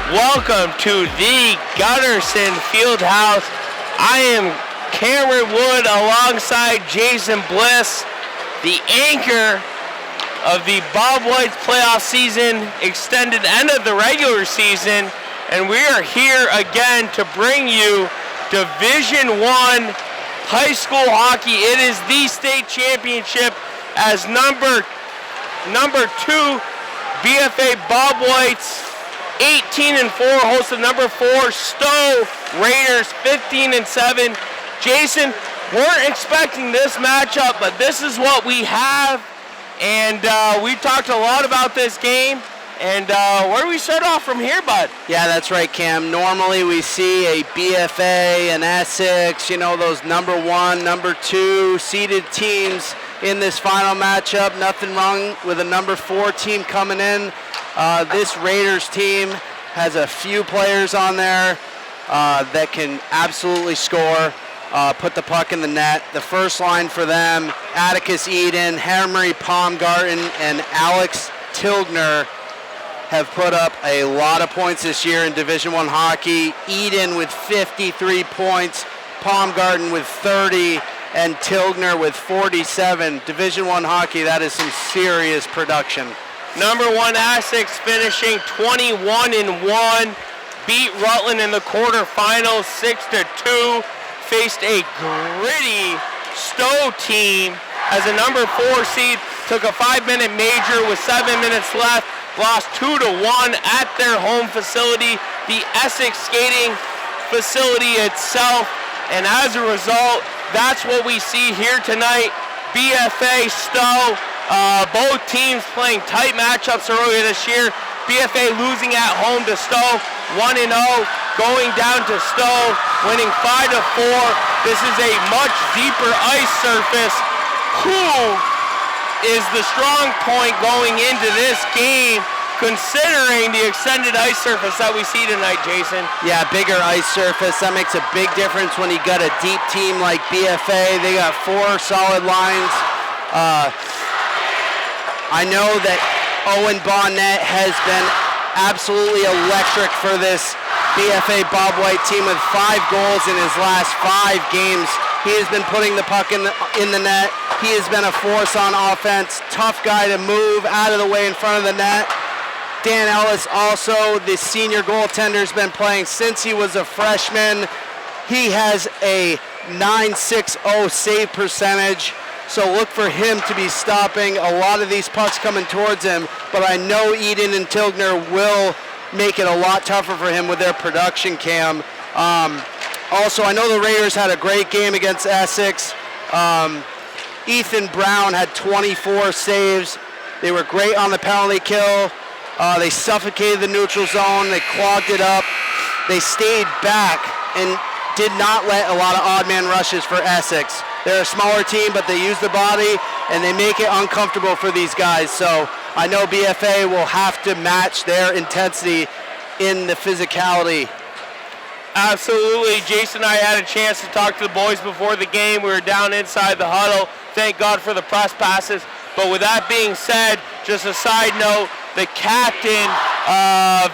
Welcome to the Gutterson Fieldhouse. I am Cameron Wood alongside Jason Bliss, the anchor of the Bob White's playoff season, extended end of the regular season, and we are here again to bring you Division I high school hockey. It is the state championship as number 2 BFA Bob White's 18-4 hosts of number 4 Stowe Raiders 15-7. Jason, weren't expecting this matchup, but this is what we have, and we talked a lot about this game. And where do we start off from here, bud? Yeah, that's right, Cam. Normally we see a BFA, an Essex, those number 1, number 2 seeded teams in this final matchup. Nothing wrong with a number 4 team coming in. This Raiders team has a few players on there that can absolutely score, put the puck in the net. The first line for them, Atticus Eden, Henry Palmgarten, and Alex Tilgner have put up a lot of points this year in Division I hockey. Eden with 53 points, Palmgarten with 30, and Tilgner with 47. Division I hockey, that is some serious production. Number 1 Essex finishing 21-1, beat Rutland in the quarterfinals 6-2, faced a gritty Stowe team as a number 4 seed, took a 5-minute major with 7 minutes left, lost 2-1 at their home facility, the Essex skating facility itself, and as a result, that's what we see here tonight. BFA Stowe, both teams playing tight matchups earlier this year. BFA losing at home to Stowe, 1-0, going down to Stowe, winning 5-4. This is a much deeper ice surface. Who is the strong point going into this game, considering the extended ice surface that we see tonight, Jason? Yeah, bigger ice surface. That makes a big difference when you got a deep team like BFA. They got 4 solid lines. I know that Owen Bonnet has been absolutely electric for this BFA Bob White team with 5 goals in his last 5 games. He has been putting the puck in the net. He has been a force on offense. Tough guy to move out of the way in front of the net. Dan Ellis, also the senior goaltender, has been playing since he was a freshman. He has a .960 save percentage, so look for him to be stopping a lot of these pucks coming towards him, but I know Eden and Tilgner will make it a lot tougher for him with their production, Cam. Also, I know the Raiders had a great game against Essex. Ethan Brown had 24 saves. They were great on the penalty kill. They suffocated the neutral zone. They clogged it up. They stayed back and did not let a lot of odd man rushes for Essex. They're a smaller team, but they use the body, and they make it uncomfortable for these guys. So I know BFA will have to match their intensity in the physicality. Absolutely. Jason and I had a chance to talk to the boys before the game. We were down inside the huddle. Thank God for the press passes. But with that being said, just a side note, the captain,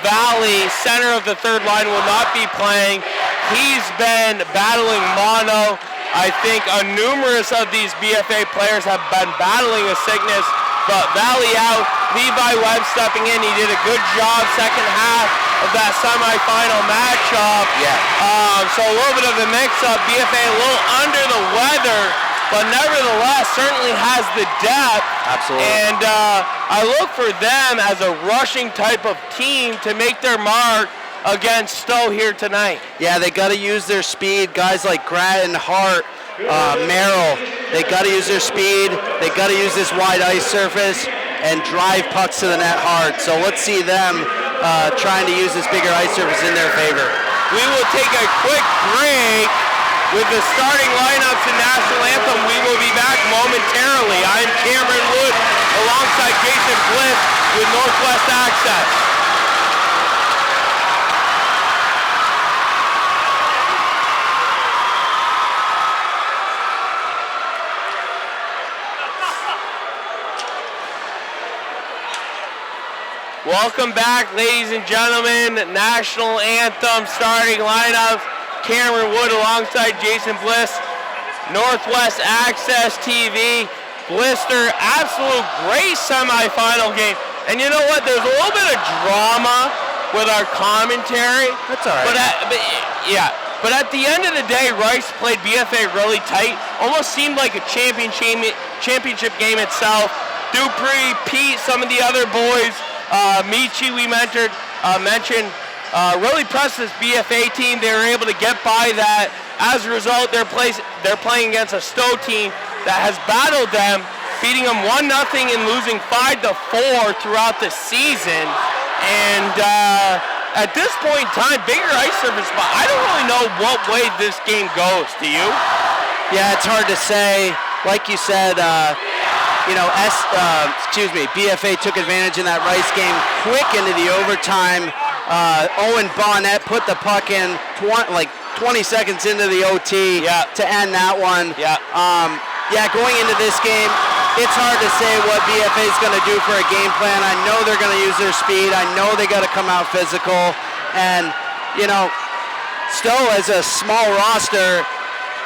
Valley, center of the third line, will not be playing. He's been battling mono. I think numerous of these BFA players have been battling a sickness, but Valley out, Levi Webb stepping in. He did a good job second half of that semifinal matchup. Yeah. So a little bit of a mix-up. BFA a little under the weather, but nevertheless certainly has the depth. Absolutely. And I look for them as a rushing type of team to make their mark against Stowe here tonight. Yeah, they got to use their speed. Guys like Grattan, Hart, Merrill, they got to use their speed. They got to use this wide ice surface and drive pucks to the net hard. So let's see them trying to use this bigger ice surface in their favor. We will take a quick break with the starting lineups and national anthem. We will be back momentarily. I'm Cameron Wood alongside Jason Bliss with Northwest Access. Welcome back, ladies and gentlemen. National Anthem starting lineup. Cameron Wood alongside Jason Bliss. Northwest Access TV. Blister, absolute great semifinal game. And you know what? There's a little bit of drama with our commentary. That's all right. But at the end of the day, Rice played BFA really tight. Almost seemed like a championship game itself. Dupree, Pete, some of the other boys, Michi we mentioned, really pressed this BFA team. They were able to get by that. As a result, they're playing against a Stowe team that has battled them, beating them 1-0 and losing 5-4 throughout the season. And at this point in time, bigger ice surface, but I don't really know what way this game goes. Do you? Yeah, it's hard to say. Like you said, BFA took advantage in that Rice game, quick into the overtime. Owen Bonnet put the puck in 20 seconds into the OT to end that one. Going into this game, it's hard to say what BFA is going to do for a game plan. I know they're going to use their speed. I know they got to come out physical. And, Stowe as a small roster,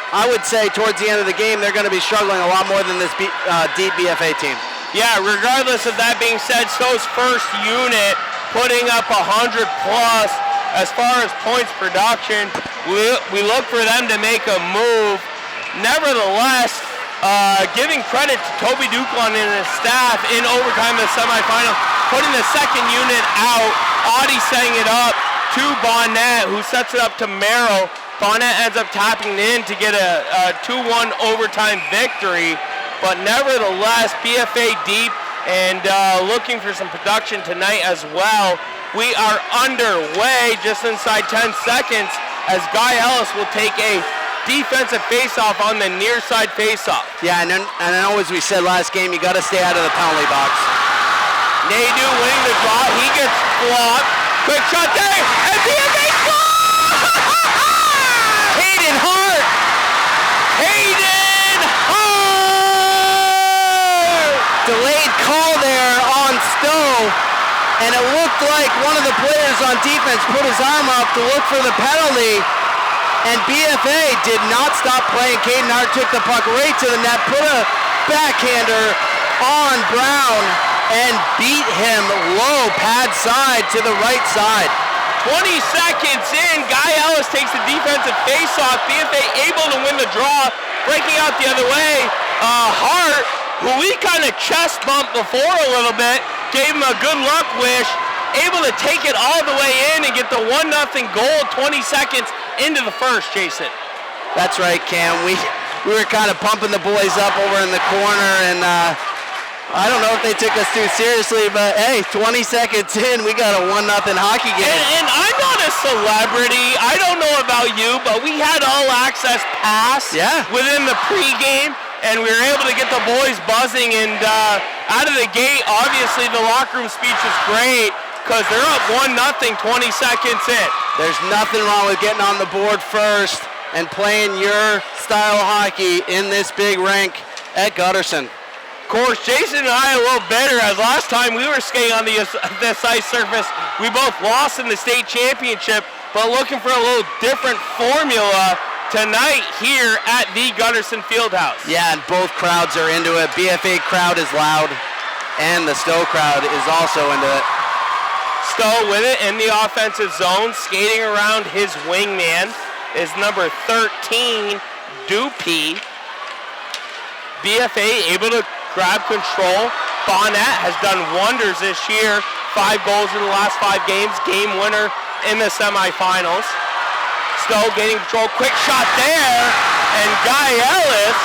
I would say towards the end of the game, they're going to be struggling a lot more than this deep BFA team. Yeah, regardless of that being said, Stowe's first unit putting up 100 plus as far as points production. We look for them to make a move. Nevertheless, giving credit to Toby Duclon and his staff in overtime in the semifinal, putting the second unit out. Audie setting it up to Bonnet, who sets it up to Merrill. Bonnet ends up tapping in to get a 2-1 overtime victory. But nevertheless, BFA deep and looking for some production tonight as well. We are underway just inside 10 seconds as Guy Ellis will take a defensive faceoff on the near side faceoff. Yeah, and I know as we said last game, you got to stay out of the penalty box. Nadeau winning the draw. He gets flopped. Quick shot there, and BFA scores! Hayden Hart! Delayed call there on Stowe, and it looked like one of the players on defense put his arm up to look for the penalty, and BFA did not stop playing. Caden Hart took the puck right to the net, put a backhander on Brown, and beat him low pad side to the right side. 20 seconds in, Guy Ellis takes the defensive faceoff. BFA able to win the draw, breaking out the other way. Hart, who we kind of chest bumped before a little bit, gave him a good luck wish, able to take it all the way in and get the 1-0 goal 20 seconds into the first, Jason. That's right, Cam. We were kind of pumping the boys up over in the corner, and I don't know if they took us too seriously, but hey, 20 seconds in, we got a 1-0 hockey game. And I'm not a celebrity. I don't know about you, but we had all access pass within the pregame. And we were able to get the boys buzzing, and out of the gate, obviously the locker room speech was great because they're up 1-0 20 seconds in. There's nothing wrong with getting on the board first and playing your style hockey in this big rink at Gutterson. Of course, Jason and I are a little bitter as last time we were skating on this ice surface, we both lost in the state championship, but looking for a little different formula tonight here at the Gutterson Fieldhouse. Yeah, and both crowds are into it. BFA crowd is loud, and the Stowe crowd is also into it. Stowe with it in the offensive zone, skating around his wingman is number 13, Dupuis. BFA able to grab control. Bonnet has done wonders this year. 5 goals in the last 5 games, game winner in the semifinals. Stowe getting control, quick shot there, and Guy Ellis,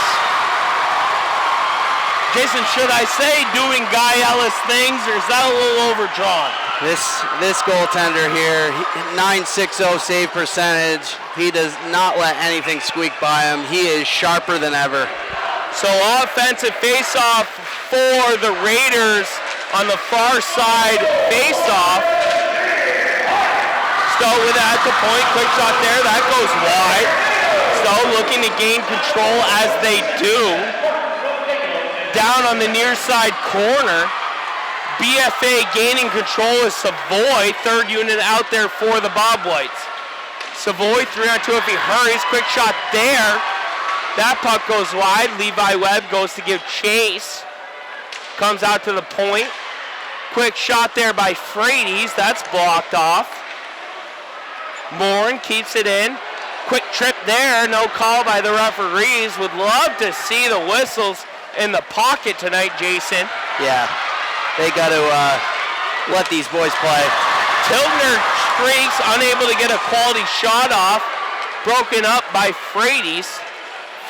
Jason, should I say doing Guy Ellis things, or is that a little overdrawn? This goaltender here, 960 save percentage, he does not let anything squeak by him. He is sharper than ever. So offensive face-off for the Raiders on the far side face-off. Stowe with it at the point, quick shot there, that goes wide. Stowe looking to gain control as they do. Down on the near side corner, BFA gaining control is Savoy, third unit out there for the Bob Whites. Savoy 3-on-2 if he hurries, quick shot there. That puck goes wide. Levi Webb goes to give chase. Comes out to the point. Quick shot there by Frades. That's blocked off. Morin keeps it in. Quick trip there. No call by the referees. Would love to see the whistles in the pocket tonight, Jason. Yeah, they got to let these boys play. Tiltner streaks, unable to get a quality shot off. Broken up by Frades.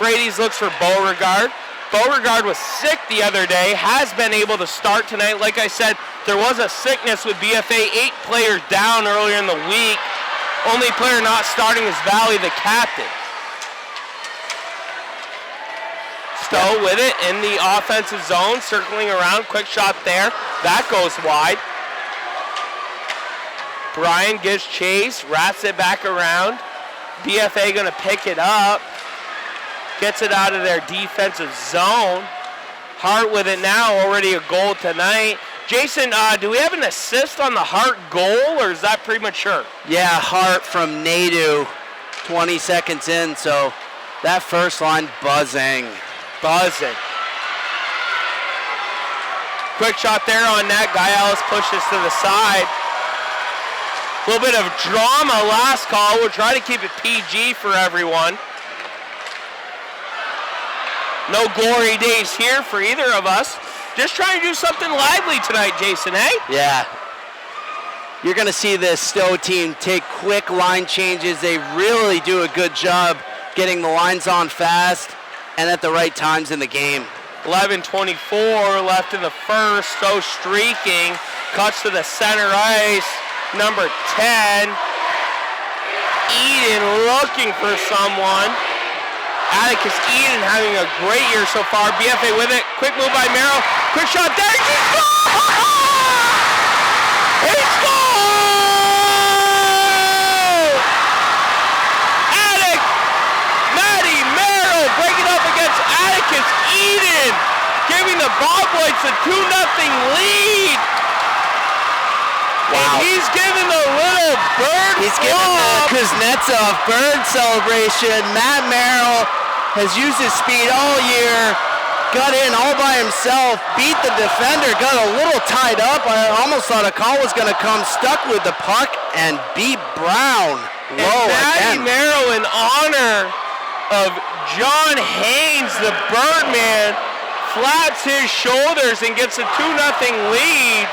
Frades looks for Beauregard. Beauregard was sick the other day, has been able to start tonight. Like I said, there was a sickness with BFA, 8 players down earlier in the week. Only player not starting is Valley, the captain. Stowe with it in the offensive zone, circling around, quick shot there. That goes wide. Brian gives chase, wraps it back around. BFA gonna pick it up. Gets it out of their defensive zone. Hart with it now, already a goal tonight. Jason, do we have an assist on the Hart goal, or is that premature? Yeah, Hart from Nadu, 20 seconds in, so that first line buzzing. Quick shot there on net. Guy Ellis pushes to the side. A little bit of drama last call. We'll try to keep it PG for everyone. No glory days here for either of us. Just trying to do something lively tonight, Jason, eh? Yeah. You're going to see this Stowe team take quick line changes. They really do a good job getting the lines on fast and at the right times in the game. 11:24 left in the first. Stowe streaking. Cuts to the center ice. Number 10. Eden looking for someone. Atticus Eden having a great year so far. BFA with it. Quick move by Merrill. Quick shot there. He scored! Matty Merrill breaking up against Atticus Eden, giving the Bob Whites a 2-0 lead. Wow. And he's giving the little bird He's giving the Kuznetsov bird celebration. Matt Merrill has used his speed all year, got in all by himself, beat the defender, got a little tied up. I almost thought a call was going to come, stuck with the puck, and beat Brown low again. Matty Merrill, in honor of John Haynes, the Birdman, flaps his shoulders and gets a 2-0 lead.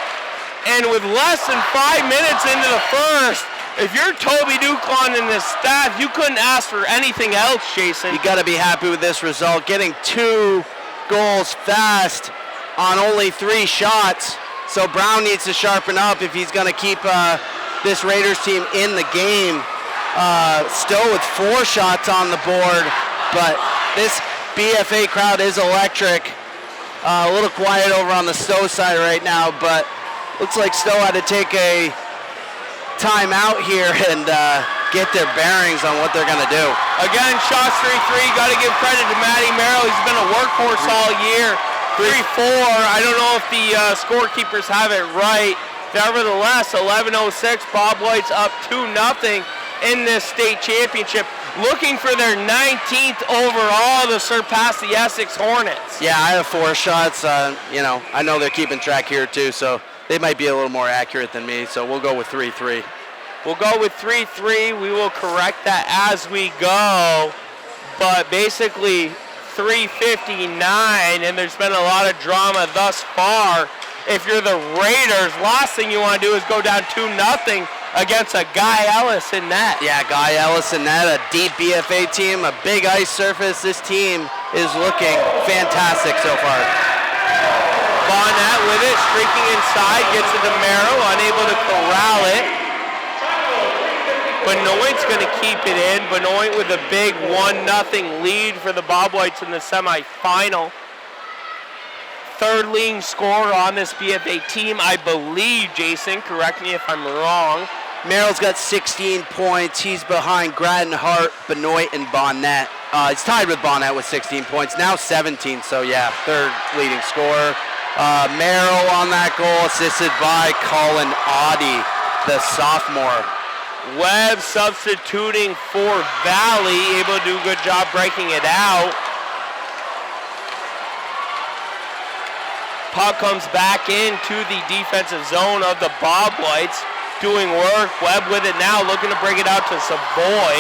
And with less than 5 minutes into the first, if you're Toby Duclon and his staff, you couldn't ask for anything else, Jason. You got to be happy with this result. Getting 2 goals fast on only 3 shots. So Brown needs to sharpen up if he's going to keep this Raiders team in the game. Stowe with 4 shots on the board, but this BFA crowd is electric. A little quiet over on the Stowe side right now, but looks like Stowe had to take a time out here and get their bearings on what they're going to do. Again, shots 3-3. Got to give credit to Matty Merrill. He's been a workhorse all year. 3-4. I don't know if the scorekeepers have it right. Nevertheless, 11:06. Bob White's up 2-0 in this state championship, looking for their 19th overall to surpass the Essex Hornets. Yeah, I have 4 shots. I know they're keeping track here too, so they might be a little more accurate than me, so we'll go with 3-3. We'll go with 3-3. We will correct that as we go. But basically 3:59, and there's been a lot of drama thus far. If you're the Raiders, last thing you want to do is go down 2-0 against a Guy Ellis in net. Yeah, Guy Ellis in net, a deep BFA team, a big ice surface. This team is looking fantastic so far. Bonnet with it, streaking inside, gets it to Merrill, unable to corral it. Benoit's going to keep it in. Benoit with a big 1-0 lead for the Bob Whites in the semifinal. Third leading scorer on this BFA team, I believe, Jason. Correct me if I'm wrong. Merrill's got 16 points. He's behind Grattan, Hart, Benoit, and Bonnet. He's tied with Bonnet with 16 points. Now 17, so yeah, third leading scorer. Merrill on that goal, assisted by Colin Audie, the sophomore. Webb substituting for Valley, able to do a good job breaking it out. Puck comes back into the defensive zone of the Bob Whites, doing work. Webb with it now, looking to break it out to Savoy.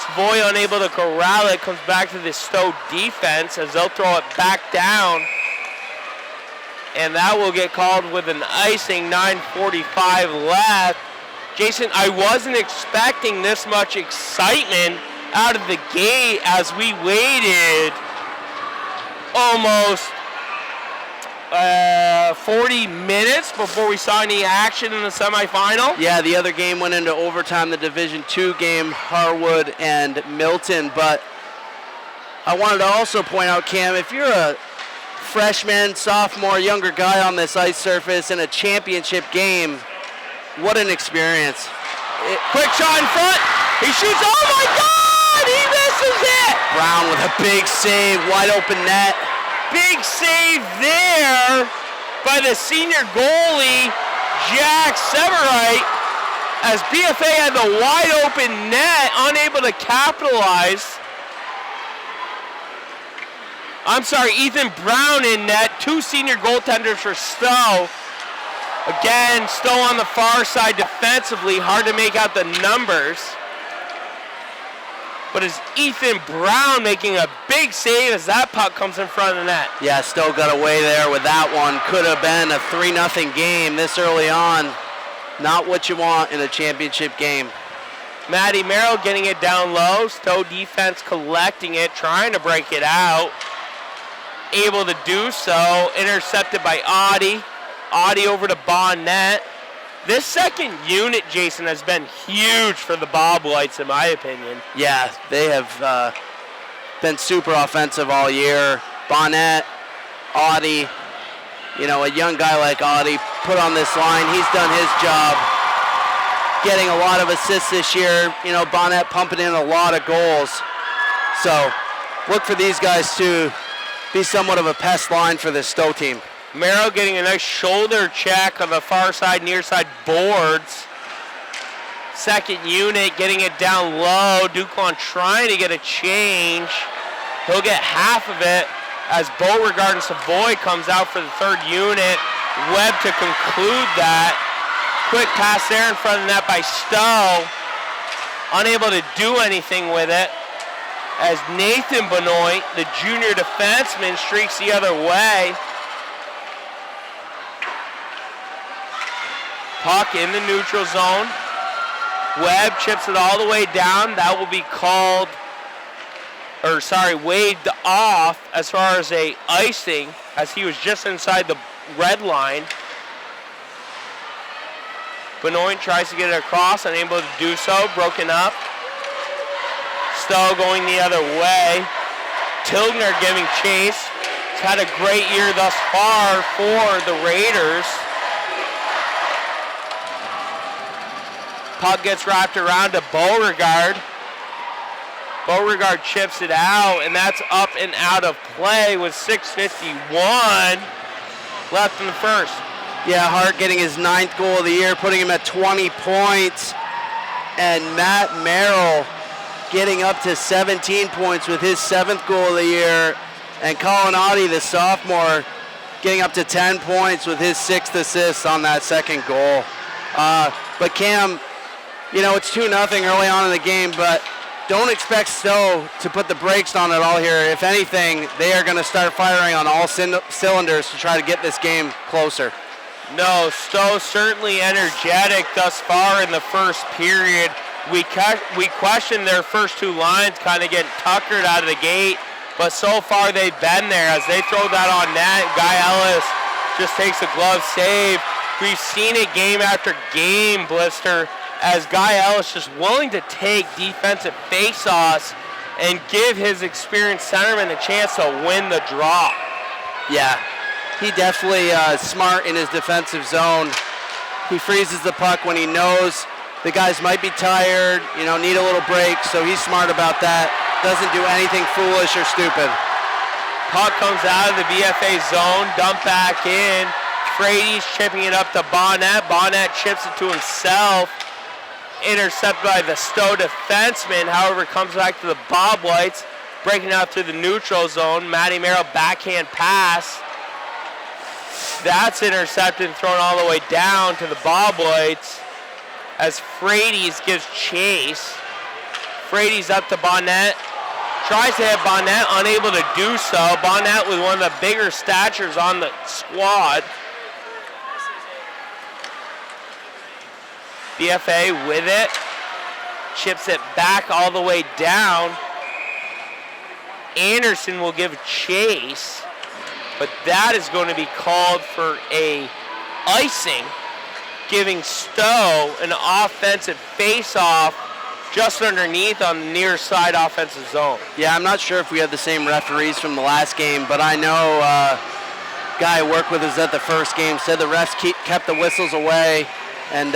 Savoy unable to corral it, comes back to the Stowe defense as they'll throw it back down. And that will get called with an icing, 9:45 left. Jason, I wasn't expecting this much excitement out of the gate as we waited almost 40 minutes before we saw any action in the semifinal. Yeah, the other game went into overtime, the Division II game, Harwood and Milton. But I wanted to also point out, Cam, if you're a freshman, sophomore, younger guy on this ice surface in a championship game, what an experience. Quick shot in front. He shoots. Oh my God! He misses it. Brown with a big save, wide open net. Big save there by the senior goalie, Jack Severite, as BFA had the wide open net, unable to capitalize. I'm sorry, Ethan Brown in net, two senior goaltenders for Stowe. Again, Stowe on the far side defensively, hard to make out the numbers. But it's Ethan Brown making a big save as that puck comes in front of the net. Yeah, Stowe got away there with that one. Could have been a 3-0 game this early on. Not what you want in a championship game. Matty Merrill getting it down low. Stowe defense collecting it, trying to break it out. Able to do so. Intercepted by Audie. Audie over to Bonnet. This second unit, Jason, has been huge for the Bob Whites, in my opinion. Yeah, they have been super offensive all year. Bonnet, Audie, you know, a young guy like Audie put on this line. He's done his job getting a lot of assists this year. You know, Bonnet pumping in a lot of goals. So look for these guys to be somewhat of a pest line for this Stowe team. Merrill getting a nice shoulder check on the far side, near side boards. Second unit getting it down low. Duclaw trying to get a change. He'll get half of it as Beauregard and Savoy comes out for the third unit. Webb to conclude that. Quick pass there in front of the net by Stowe. Unable to do anything with it as Nathan Benoit, the junior defenseman, streaks the other way. Puck in the neutral zone. Webb chips it all the way down. That will be called, waved off as far as a icing, as he was just inside the red line. Benoit tries to get it across, unable to do so, broken up. Stowe going the other way. Tilgner giving chase. He's had a great year thus far for the Raiders. Puck gets wrapped around to Beauregard. Beauregard chips it out, and that's up and out of play with 6:51 left in the first. Yeah, Hart getting his 9th goal of the year, putting him at 20 points. And Matt Merrill getting up to 17 points with his 7th goal of the year. And Colin Audie, the sophomore, getting up to 10 points with his 6th assist on that second goal. But Cam, you know, it's 2-0 early on in the game, but don't expect Stowe to put the brakes on it all here. If anything, they are going to start firing on all cylinders to try to get this game closer. No, Stowe certainly energetic thus far in the first period. We questioned their first two lines kind of getting tuckered out of the gate, but so far they've been there as they throw that on net. Guy Ellis just takes a glove save. We've seen it game after game, Blister, as Guy Ellis just willing to take defensive face-offs and give his experienced centerman a chance to win the draw. Yeah, he definitely smart in his defensive zone. He freezes the puck when he knows the guys might be tired, you know, need a little break, so he's smart about that. Doesn't do anything foolish or stupid. Puck comes out of the BFA zone, dump back in. Frady's chipping it up to Bonnet. Bonnet chips it to himself. Intercepted by the Stowe defenseman. However, comes back to the Bob Whites. Breaking out through the neutral zone. Matty Merrill backhand pass. That's intercepted and thrown all the way down to the Bob Whites as Frady's gives chase. Frady's up to Bonnet. Tries to hit Bonnet, unable to do so. Bonnet with one of the bigger statures on the squad. BFA with it. Chips it back all the way down. Anderson will give chase, but that is going to be called for a icing, giving Stowe an offensive face-off just underneath on the near side offensive zone. Yeah, I'm not sure if we had the same referees from the last game, but I know guy I worked with us at the first game said the refs kept the whistles away and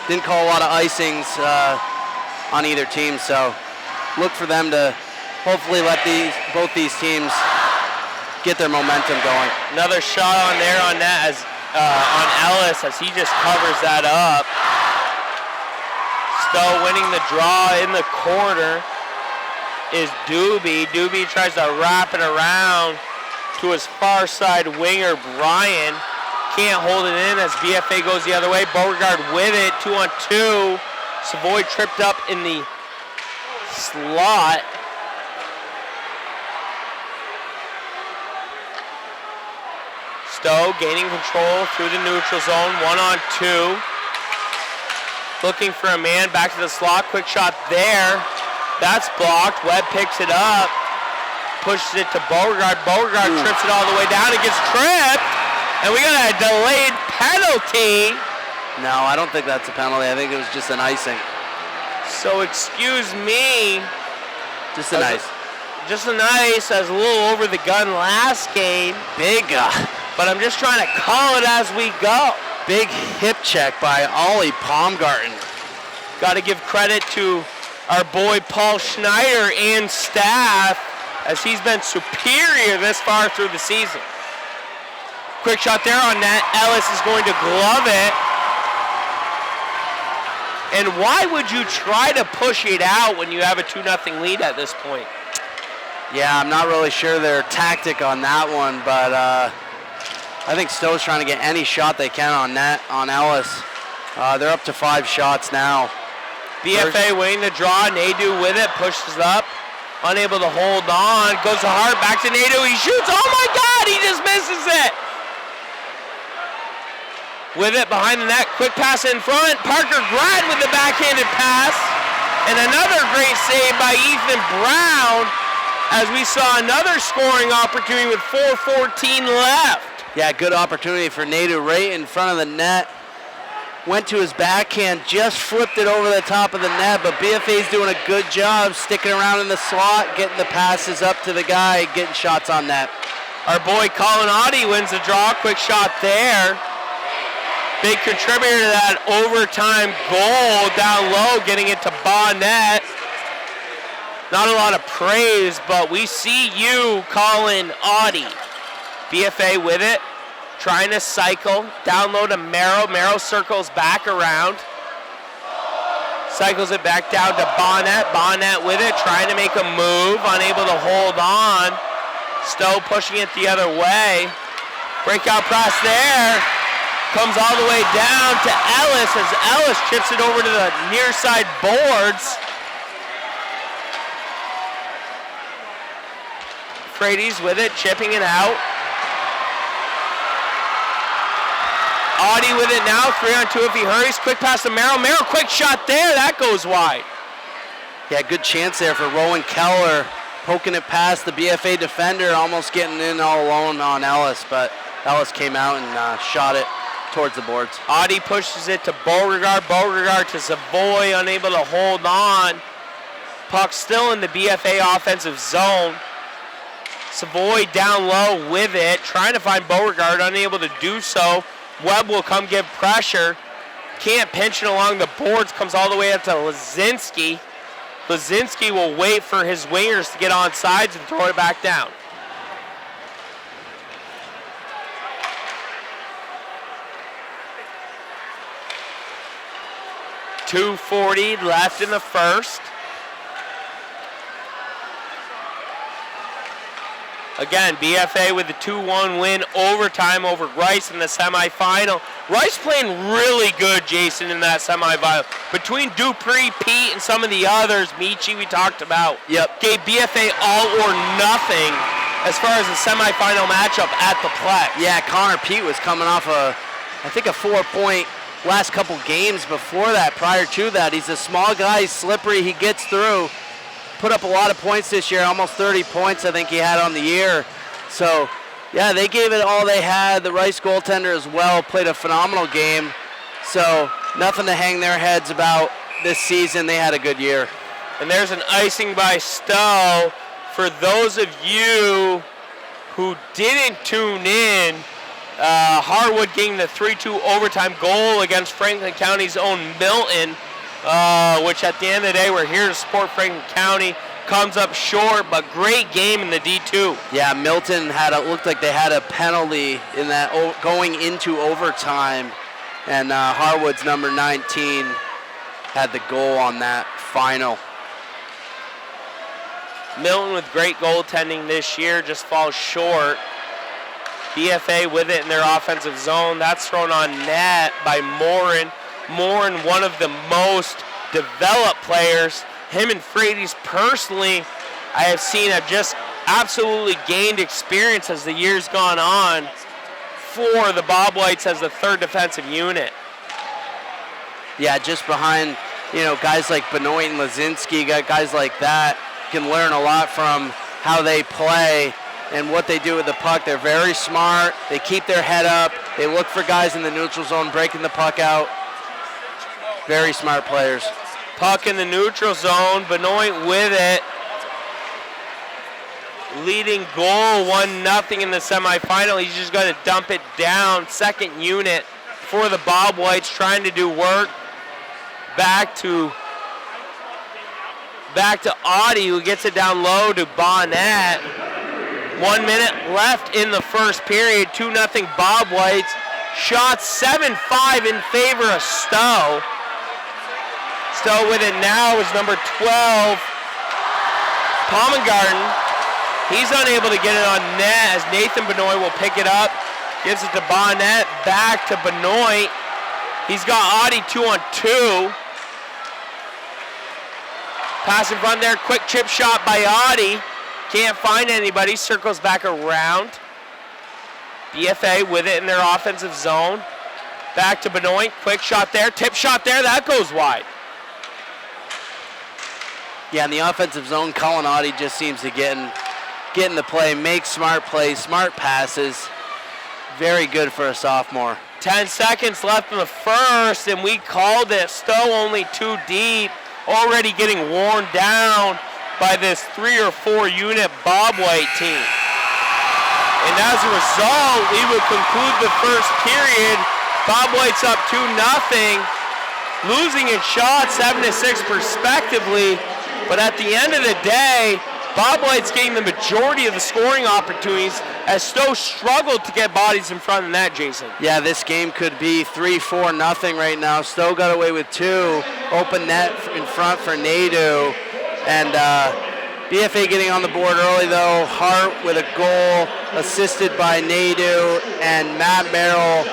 didn't call a lot of icings on either team, so look for them to hopefully let both these teams get their momentum going. Another shot on there on that on Ellis as he just covers that up. Stowe winning the draw in the corner is Doobie. Doobie tries to wrap it around to his far side winger, Brian. Can't hold it in as BFA goes the other way. Beauregard with it, 2-on-2. Savoy tripped up in the slot. Stowe gaining control through the neutral zone, 1-on-2. Looking for a man back to the slot, quick shot there. That's blocked, Webb picks it up, pushes it to Beauregard. Beauregard trips it all the way down, it gets tripped, and we got a delayed penalty. No, I don't think that's a penalty, I think it was just an icing. So excuse me. Just an ice. Just an ice, I was a little over the gun last game. Big but I'm just trying to call it as we go. Big hip check by Ollie Palmgarten. Got to give credit to our boy Paul Schneider and staff as he's been superior this far through the season. Quick shot there on net. Ellis is going to glove it. And why would you try to push it out when you have a 2-0 lead at this point? Yeah, I'm not really sure their tactic on that one, but I think Stowe's trying to get any shot they can on net on Ellis. They're up to 5 shots now. BFA waiting to draw. Nadeau with it, pushes up, unable to hold on. Goes to Hart, back to Nadeau. He shoots. Oh my God! He just misses it. With it behind the net, quick pass in front. Parker Grad with the backhanded pass, and another great save by Ethan Brown. As we saw another scoring opportunity with 4:14 left. Yeah, good opportunity for Nadeau right in front of the net. Went to his backhand, just flipped it over the top of the net, but BFA's doing a good job sticking around in the slot, getting the passes up to the guy, getting shots on net. Our boy Colin Audie wins the draw, quick shot there. Big contributor to that overtime goal down low, getting it to Bonnet. Not a lot of praise, but we see you, Colin Audie. BFA with it, trying to cycle, down low to Merrow. Merrow circles back around. Cycles it back down to Bonnet. Bonnet with it, trying to make a move, unable to hold on. Stowe pushing it the other way. Breakout pass there. Comes all the way down to Ellis as Ellis chips it over to the near side boards. Frady's with it, chipping it out. Audie with it now, 3-on-2 if he hurries. Quick pass to Merrill. Merrill, quick shot there. That goes wide. Yeah, good chance there for Rowan Keller. Poking it past the BFA defender, almost getting in all alone on Ellis, but Ellis came out and shot it towards the boards. Audie pushes it to Beauregard. Beauregard to Savoy, unable to hold on. Puck still in the BFA offensive zone. Savoy down low with it, trying to find Beauregard, unable to do so. Webb will come give pressure. Can't pinch it along the boards, comes all the way up to Lazinski. Lazinski will wait for his wingers to get on sides and throw it back down. 2:40 left in the first. Again, BFA with a 2-1 win, overtime over Rice in the semifinal. Rice playing really good, Jason, in that semifinal. Between Dupree, Pete, and some of the others, Michi we talked about, gave BFA all or nothing as far as the semifinal matchup at the Plex. Yeah, Connor Pete was coming off I think a 4-point last couple games before that, prior to that. He's a small guy, he's slippery, he gets through. Put up a lot of points this year, almost 30 points I think he had on the year. So, yeah, they gave it all they had. The Rice goaltender as well played a phenomenal game. So, nothing to hang their heads about this season. They had a good year. And there's an icing by Stowe. For those of you who didn't tune in, Harwood getting the 3-2 overtime goal against Franklin County's own Milton, which at the end of the day, we're here to support Franklin County. Comes up short, but great game in the D2. Yeah, Milton looked like they had a penalty in that going into overtime, and Harwood's number 19 had the goal on that final. Milton with great goaltending this year just falls short. BFA with it in their offensive zone. That's thrown on net by Morin. Morin, one of the most developed players. Him and Frady's personally, I have seen, have just absolutely gained experience as the years gone on for the Bob Whites as the third defensive unit. Yeah, just behind, guys like Benoit and Lazinski, guys like that, can learn a lot from how they play and what they do with the puck. They're very smart. They keep their head up. They look for guys in the neutral zone breaking the puck out. Very smart players. Puck in the neutral zone. Benoit with it. Leading goal, 1-0 in the semifinal. He's just going to dump it down. Second unit for the Bob Whites, trying to do work. Back to Audie, who gets it down low to Bonnet. 1 minute left in the first period. 2-0 Bob Whites. Shots 7-5 in favor of Stowe. Stowe with it now is number 12, Palmengarten. He's unable to get it on net as Nathan Benoit will pick it up. Gives it to Bonnet, back to Benoit. He's got Audie 2-on-2. Pass in front there, quick chip shot by Audie. Can't find anybody, circles back around. BFA with it in their offensive zone. Back to Benoit, quick shot there, tip shot there, that goes wide. Yeah, in the offensive zone, Colin Audie just seems to get in the play, make smart plays, smart passes. Very good for a sophomore. 10 seconds left in the first, and we called it. Stowe only 2 deep, already getting worn down by this 3 or 4 unit Bob White team. And as a result, we will conclude the first period. Bob White's up 2-0, losing in shots 7-6 respectively. But at the end of the day, Bob White's getting the majority of the scoring opportunities as Stowe struggled to get bodies in front of the net, Jason. Yeah, this game could be 3-4-0 right now. Stowe got away with 2. Open net in front for Nadeau. And BFA getting on the board early, though. Hart with a goal assisted by Nadeau, and Matt Merrill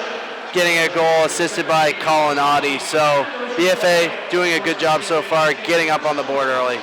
getting a goal assisted by Colin Audie. So BFA doing a good job so far, getting up on the board early.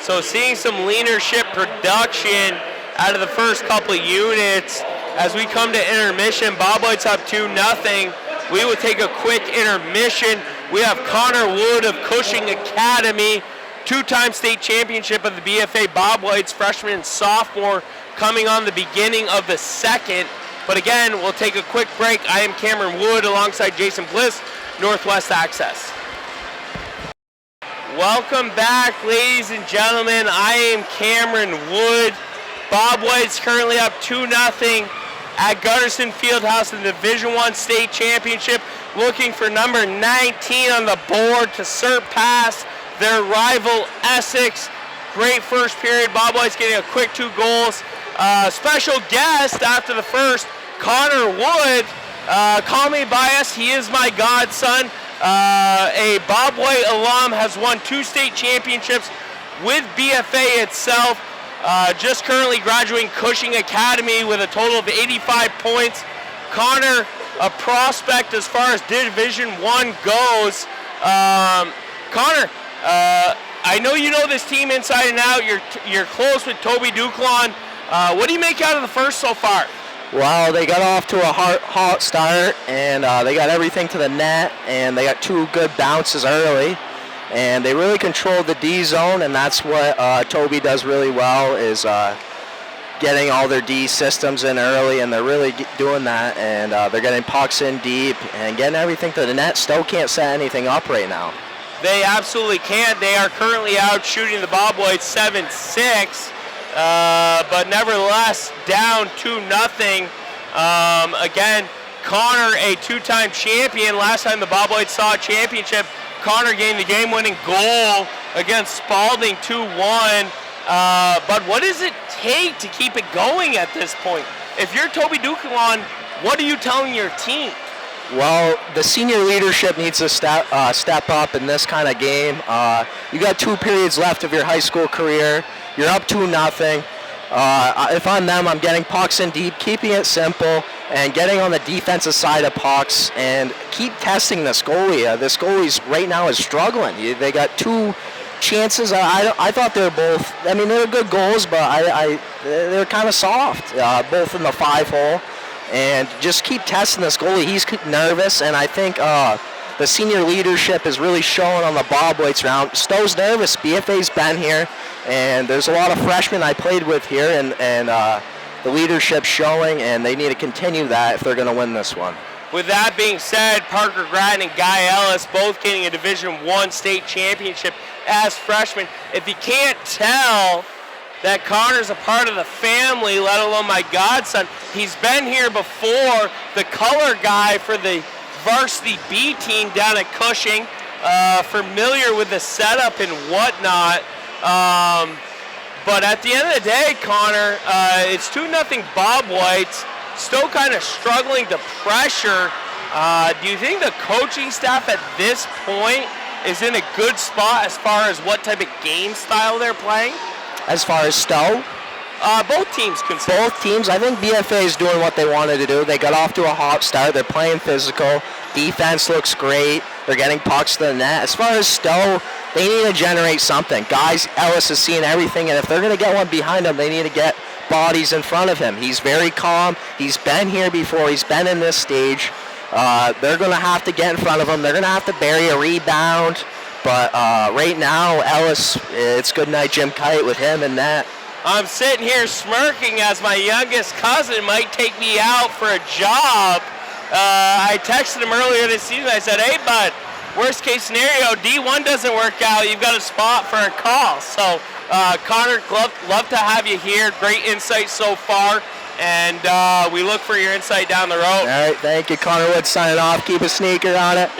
So seeing some leadership production out of the first couple of units. As we come to intermission, Bob White's up 2-0. We will take a quick intermission. We have Connor Wood of Cushing Academy, 2-time state championship of the BFA Bob Whites, freshman and sophomore, coming on the beginning of the second. But again, we'll take a quick break. I am Cameron Wood alongside Jason Bliss, Northwest Access. Welcome back, ladies and gentlemen. I am Cameron Wood. Bob White's currently up 2-0 at Gutterson Fieldhouse in the Division I state championship, looking for number 19 on the board to surpass their rival Essex. Great first period. Bob White's getting a quick 2 goals. Special guest after the first, Connor Wood. Call me biased, he is my godson. a Bob White alum, has won 2 state championships with BFA itself. Just currently graduating Cushing Academy with a total of 85 points. Connor, a prospect as far as Division I goes. Connor, I know you know this team inside and out. You're close with Toby Duclon. What do you make out of the first so far? Well, they got off to a hot start, and they got everything to the net, and they got 2 good bounces early, and they really controlled the D zone, and that's what Toby does really well, is getting all their D systems in early, and they're really doing that, and they're getting pucks in deep and getting everything to the net. Stowe can't set anything up right now. They absolutely can't. They are currently out shooting the Bob Whites 7-6. But nevertheless, down 2-0. Again, Connor, a 2-time champion. Last time the Bob Whites saw a championship, Connor gained the game-winning goal against Spalding, 2-1. But what does it take to keep it going at this point? If you're Toby Duclon, what are you telling your team? Well, the senior leadership needs to step up in this kind of game. You got 2 periods left of your high school career. You're up 2-0. If I'm them, I'm getting pucks in deep, keeping it simple, and getting on the defensive side of pucks, and keep testing this goalie. This goalie right now is struggling. They got 2 chances. I thought they were both, I mean, they were good goals, but they're kind of soft, both in the 5-hole. And just keep testing this goalie. He's nervous, and I think the senior leadership is really showing on the Bob Whites round. Stowe's nervous. BFA's been here, and there's a lot of freshmen I played with here, and the leadership's showing, and they need to continue that if they're going to win this one. With that being said, Parker Grattan and Guy Ellis both getting a Division I state championship as freshmen. If you can't tell that Connor's a part of the family, let alone my godson, he's been here before, the color guy for the varsity B team down at Cushing, familiar with the setup and whatnot. But at the end of the day, Connor, it's 2-0 Bob Whites. Still kind of struggling to pressure. Do you think the coaching staff at this point is in a good spot as far as what type of game style they're playing? As far as Stowe? Both teams consider. Both teams. I think BFA is doing what they wanted to do. They got off to a hot start. They're playing physical. Defense looks great. They're getting pucks to the net. As far as Stowe, they need to generate something. Guys, Ellis is seeing everything, and if they're going to get one behind him, they need to get bodies in front of him. He's very calm. He's been here before. He's been in this stage. They're going to have to get in front of him. They're going to have to bury a rebound. But right now, Ellis, it's good night Jim Kite with him and that. I'm sitting here smirking as my youngest cousin might take me out for a job. I texted him earlier this season. I said, hey, bud, worst case scenario, D1 doesn't work out. You've got a spot for a call. So, Connor, love to have you here. Great insight so far. And we look for your insight down the road. All right, thank you. Connor Wood signing off. Keep a sneaker on it.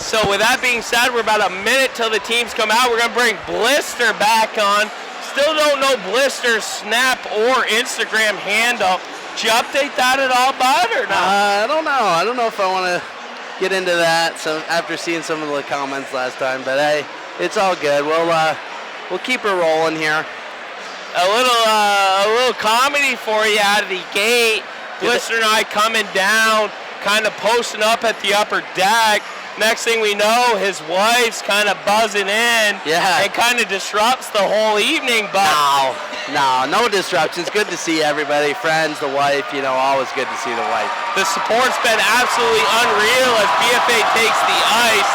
So with that being said, we're about a minute till the teams come out. We're going to bring Blister back on. Still don't know Blister's Snap or Instagram handle. Did you update that at all, bud, or not? I don't know. I don't know if I want to get into that after seeing some of the comments last time, but hey, it's all good. We'll keep her rolling here. A little comedy for you out of the gate. Blister and I coming down, kind of posting up at the upper deck. Next thing we know, his wife's kind of buzzing in. Yeah. And kind of disrupts the whole evening. But No disruptions. Good to see everybody, friends, the wife. Always good to see the wife. The support's been absolutely unreal as BFA takes the ice.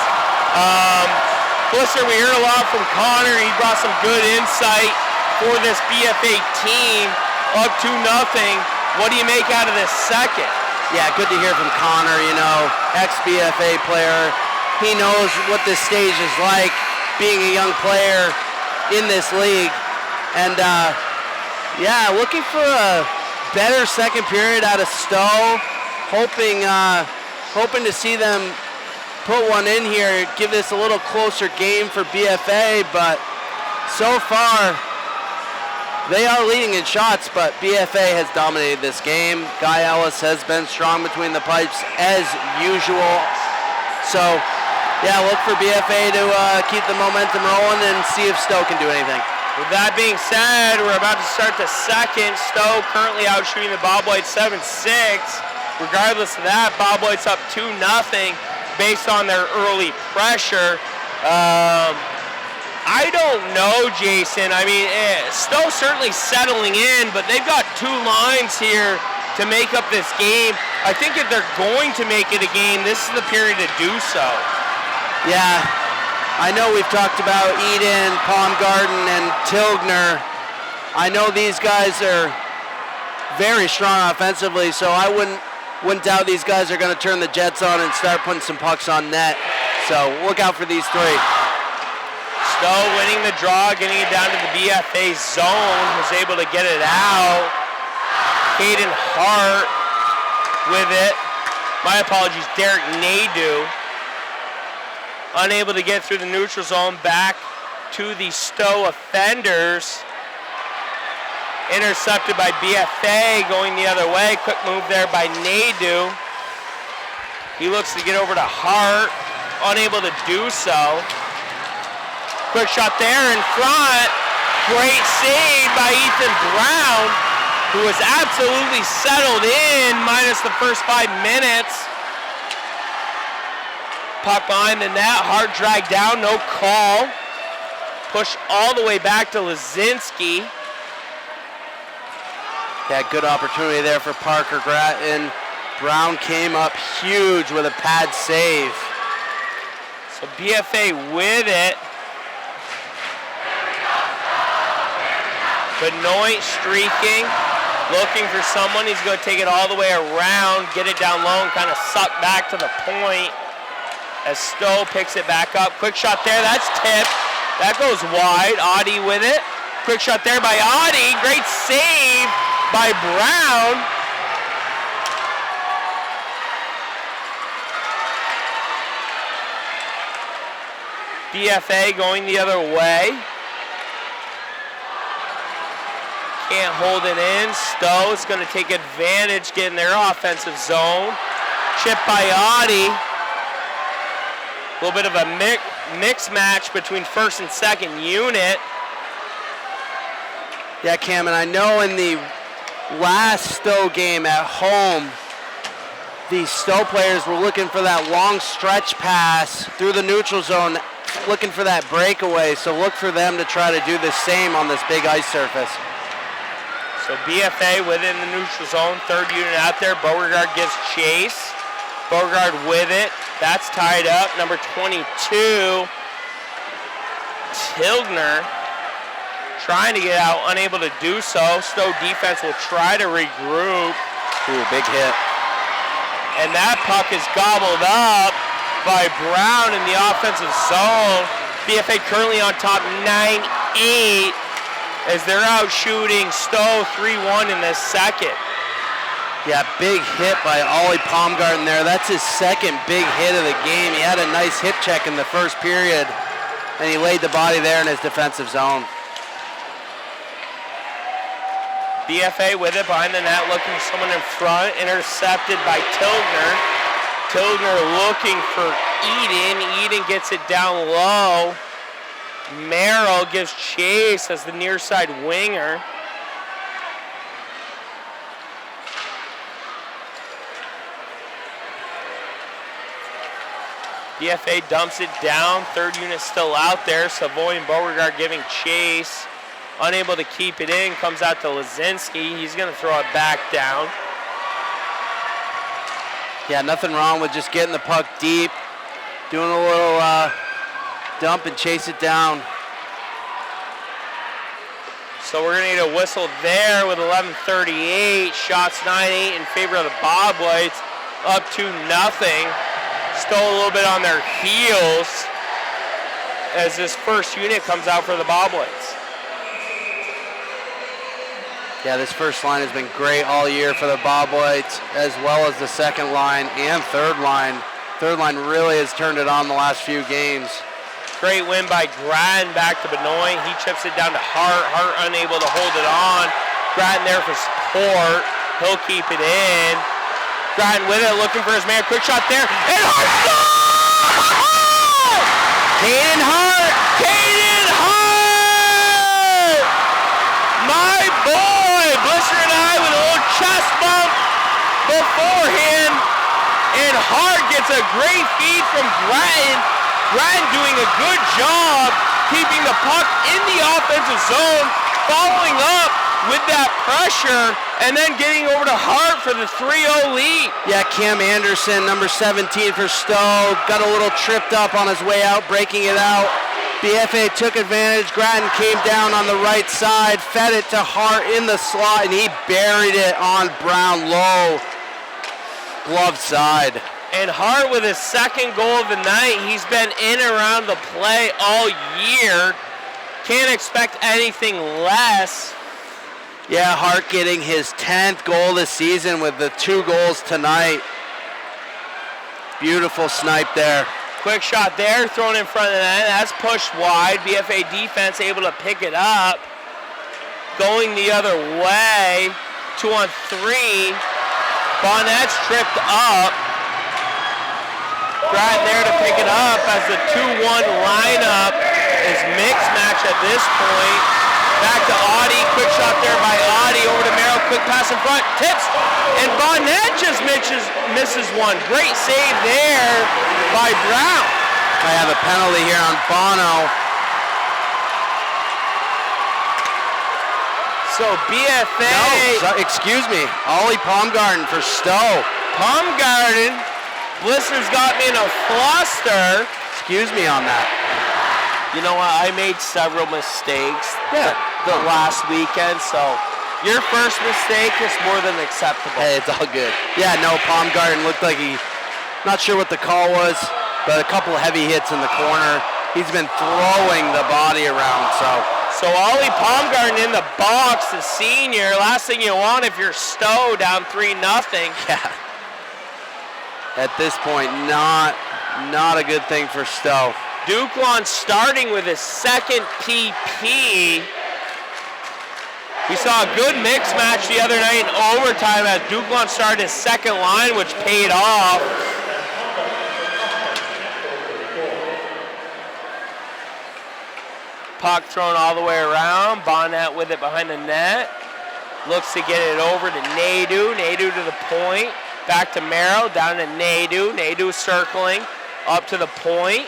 Blister, we heard a lot from Connor. He brought some good insight for this BFA team. Up 2-0. What do you make out of this second? Yeah, good to hear from Connor, ex-BFA player. He knows what this stage is like, being a young player in this league. And, looking for a better second period out of Stowe. Hoping to see them put one in here, give this a little closer game for BFA. But so far, They are leading in shots, but BFA has dominated this game. Guy Ellis has been strong between the pipes as usual. So, yeah, look for BFA to keep the momentum rolling and see if Stowe can do anything. With that being said, we're about to start the second. Stowe currently out shooting the Bob White 7-6. Regardless of that, Bob White's up 2-0 based on their early pressure. I don't know, Jason. I mean, Stowe certainly settling in, but they've got 2 lines here to make up this game. I think if they're going to make it a game, this is the period to do so. Yeah, I know we've talked about Eden, Palm Garden, and Tilgner. I know these guys are very strong offensively, so I wouldn't doubt these guys are going to turn the Jets on and start putting some pucks on net. So look out for these 3. Stowe winning the draw, getting it down to the BFA zone, was able to get it out. Caden Hart with it. My apologies, Derek Nadeau. Unable to get through the neutral zone, back to the Stowe offenders. Intercepted by BFA, going the other way. Quick move there by Nadeau. He looks to get over to Hart, unable to do so. Quick shot there in front. Great save by Ethan Brown, who was absolutely settled in minus the first 5 minutes. Puck behind the net, Hart dragged down, no call. Push all the way back to Lazinski. Yeah, good opportunity there for Parker Gratton. Brown came up huge with a pad save. So BFA with it. Benoit streaking, looking for someone. He's going to take it all the way around, get it down low, and kind of suck back to the point as Stowe picks it back up. Quick shot there, that's tipped. That goes wide. Audie with it. Quick shot there by Audie. Great save by Brown. BFA going the other way. Can't hold it in. Stowe's going to take advantage, get in their offensive zone. Chip by Audie. A little bit of a mix match between first and second unit. Yeah, Cam, and I know in the last Stowe game at home, the Stowe players were looking for that long stretch pass through the neutral zone, looking for that breakaway. So look for them to try to do the same on this big ice surface. So BFA within the neutral zone, 3rd unit out there. Beauregard gives chase. Beauregard with it. That's tied up. Number 22, Tilgner, trying to get out, unable to do so. Stowe defense will try to regroup. Ooh, big hit. And that puck is gobbled up by Brown in the offensive zone. BFA currently on top 9-8. As they're out shooting Stowe 3-1 in this second. Yeah, big hit by Ollie Palmgarten there. That's his second big hit of the game. He had a nice hip check in the first period, and he laid the body there in his defensive zone. BFA with it behind the net, looking for someone in front. Intercepted by Tilgner. Tilgner looking for Eden. Eden gets it down low. Merrill gives chase as the near side winger. BFA dumps it down. 3rd unit still out there. Savoy and Beauregard giving chase. Unable to keep it in. Comes out to Lazinski. He's going to throw it back down. Yeah, nothing wrong with just getting the puck deep, doing a little dump and chase it down. So we're going to need a whistle there with 11:38. Shots 9-8 in favor of the Bob Whites. Up 2-0. Stowe a little bit on their heels as this first unit comes out for the Bob Whites. Yeah, this first line has been great all year for the Bob Whites, as well as the second line and third line. Third line really has turned it on the last few games. Great win by Grattan, back to Benoit. He chips it down to Hart. Hart unable to hold it on. Grattan there for support. He'll keep it in. Grattan with it, looking for his man. Quick shot there. And Hart scores! Caden Hart! Caden Hart! My boy! Blister and I with a little chest bump beforehand. And Hart gets a great feed from Grattan. Grattan doing a good job keeping the puck in the offensive zone, following up with that pressure, and then getting over to Hart for the 3-0 lead. Yeah, Cam Anderson, number 17 for Stowe, got a little tripped up on his way out, breaking it out. BFA took advantage. Grattan came down on the right side, fed it to Hart in the slot, and he buried it on Brown low. Glove side. And Hart with his second goal of the night. He's been in and around the play all year. Can't expect anything less. Yeah, Hart getting his 10th goal this season with the 2 goals tonight. Beautiful snipe there. Quick shot there, thrown in front of the net. That's pushed wide. BFA defense able to pick it up. Going the other way. 2-on-3. Bonnet's tripped up. Right there to pick it up as the 2-1 lineup is mixed match at this point. Back to Audie, quick shot there by Audie, over to Merrill, quick pass in front, tips, and Bonnet just misses one. Great save there by Brown. I have a penalty here on Bono. So BFA... No, excuse me, Ollie Palmgarden for Stowe. Palmgarden, Blister's got me in a fluster. Excuse me on that. You know what, I made several mistakes the last weekend, so your first mistake is more than acceptable. Hey, it's all good. Yeah, no, Palmgarden looked like not sure what the call was, but a couple of heavy hits in the corner. He's been throwing the body around, So Ollie Palmgarden in the box, the senior. Last thing you want if you're Stowe down 3-0. Yeah. At this point, not a good thing for Stowe. Duquan starting with his second PP. We saw a good mix match the other night in overtime as Duquan started his second line, which paid off. Puck thrown all the way around. Bonnet with it behind the net. Looks to get it over to Nadeau. Nadeau to the point. Back to Merrill. Down to Nadeau. Nadeau circling up to the point.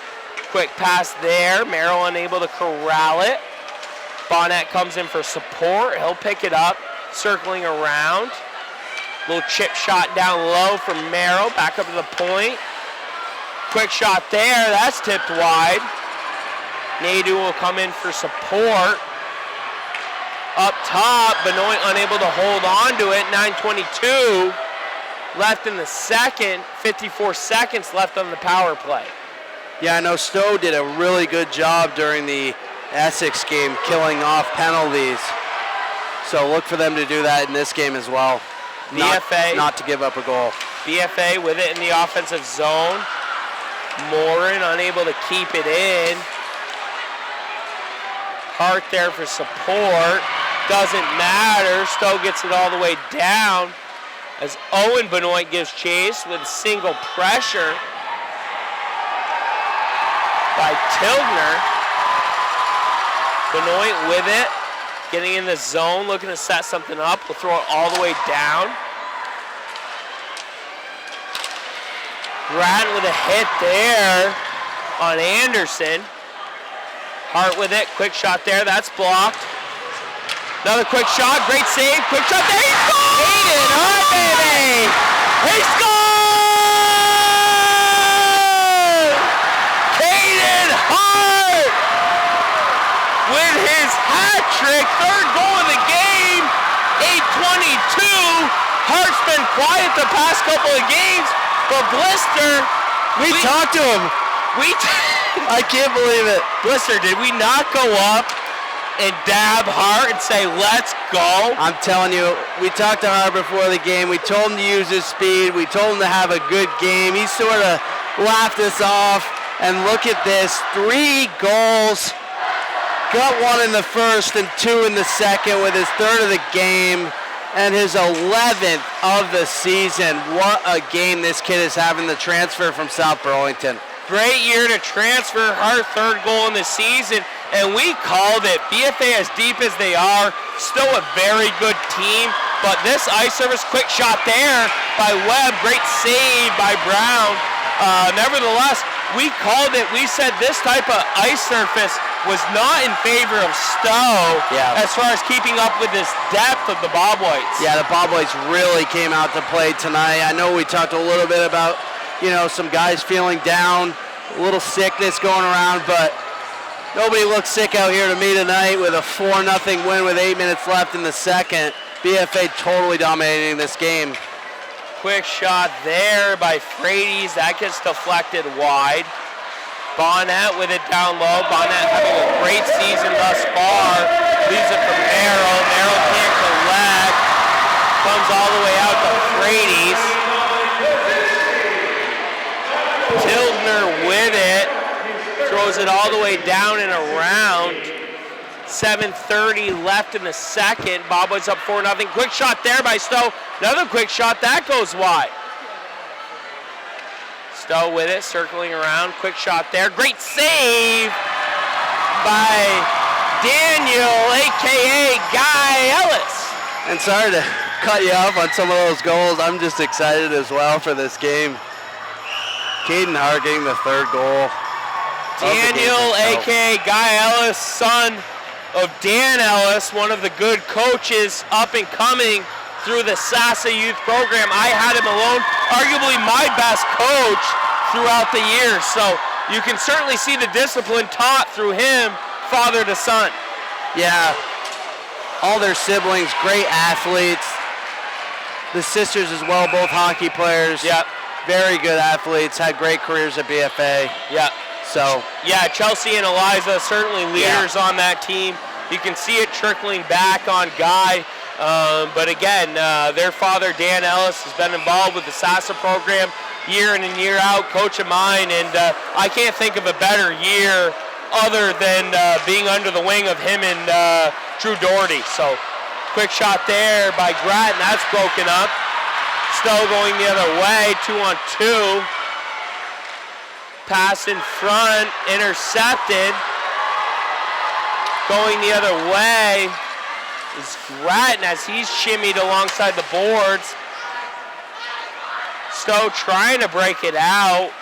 Quick pass there. Merrill unable to corral it. Bonnet comes in for support. He'll pick it up. Circling around. Little chip shot down low from Merrill. Back up to the point. Quick shot there. That's tipped wide. Nadeau will come in for support. Up top, Benoit unable to hold on to it. 9:22 left in the second. 54 seconds left on the power play. Yeah, I know Stowe did a really good job during the Essex game, killing off penalties. So look for them to do that in this game as well. BFA. Not to give up a goal. BFA with it in the offensive zone. Morin unable to keep it in. Hart there for support. Doesn't matter. Stowe gets it all the way down as Owen Benoit gives chase with single pressure by Tilgner. Benoit with it, getting in the zone, looking to set something up. We'll throw it all the way down. Grattan with a hit there on Anderson. Hart with it, quick shot there, that's blocked. Another quick shot, great save, quick shot there, he scores! Caden Hart, baby! He scored! Caden Hart with his hat trick, third goal of the game, 8:22. Hart's been quiet the past couple of games, but Blister, We talked to him. I can't believe it. Blister, did we not go up and dab Hart and say, let's go? I'm telling you, we talked to Hart before the game. We told him to use his speed. We told him to have a good game. He sort of laughed us off. And look at this, 3 goals. Got 1 in the first and 2 in the second with his 3rd of the game and his 11th of the season. What a game this kid is having, the transfer from South Burlington. Great year to transfer, our 3rd goal in the season, and we called it. BFA as deep as they are, still a very good team, but this ice service, quick shot there by Webb, great save by Brown. Nevertheless, we called it. We said this type of ice surface was not in favor of Stowe as far as keeping up with this depth of the Bob Whites. Yeah, the Bob Whites really came out to play tonight. I know we talked a little bit about, some guys feeling down, a little sickness going around, but nobody looks sick out here to me tonight with a 4-0 win with 8 minutes left in the second. BFA totally dominating this game. Quick shot there by Frady's. That gets deflected wide. Bonnet with it down low. Bonnet having a great season thus far. Leaves it for Merrill. Merrill can't collect. Comes all the way out to Frady's. Tilgner with it. Throws it all the way down and around. 7:30 left in the second. Bob White's up 4-0. Quick shot there by Stowe. Another quick shot. That goes wide. Stowe with it, circling around. Quick shot there. Great save by Daniel, a.k.a. Guy Ellis. And sorry to cut you off on some of those goals. I'm just excited as well for this game. Caden Hart getting the 3rd goal. Daniel, a.k.a. Guy Ellis, son of Dan Ellis, one of the good coaches up and coming through the SASA youth program. I had him alone, arguably my best coach throughout the years. So you can certainly see the discipline taught through him, father to son. Yeah, all their siblings, great athletes. The sisters as well, both hockey players. Yep. Very good athletes, had great careers at BFA. Yep. So yeah, Chelsea and Eliza certainly leaders on that team. You can see it trickling back on Guy. But again, their father, Dan Ellis, has been involved with the SASA program year in and year out, coach of mine, and I can't think of a better year other than being under the wing of him and Drew Doherty. So quick shot there by Grattan. That's broken up. Stowe going the other way, 2-on-2. Pass in front, intercepted. Going the other way is Grattan as he's shimmied alongside the boards. Stowe trying to break it out.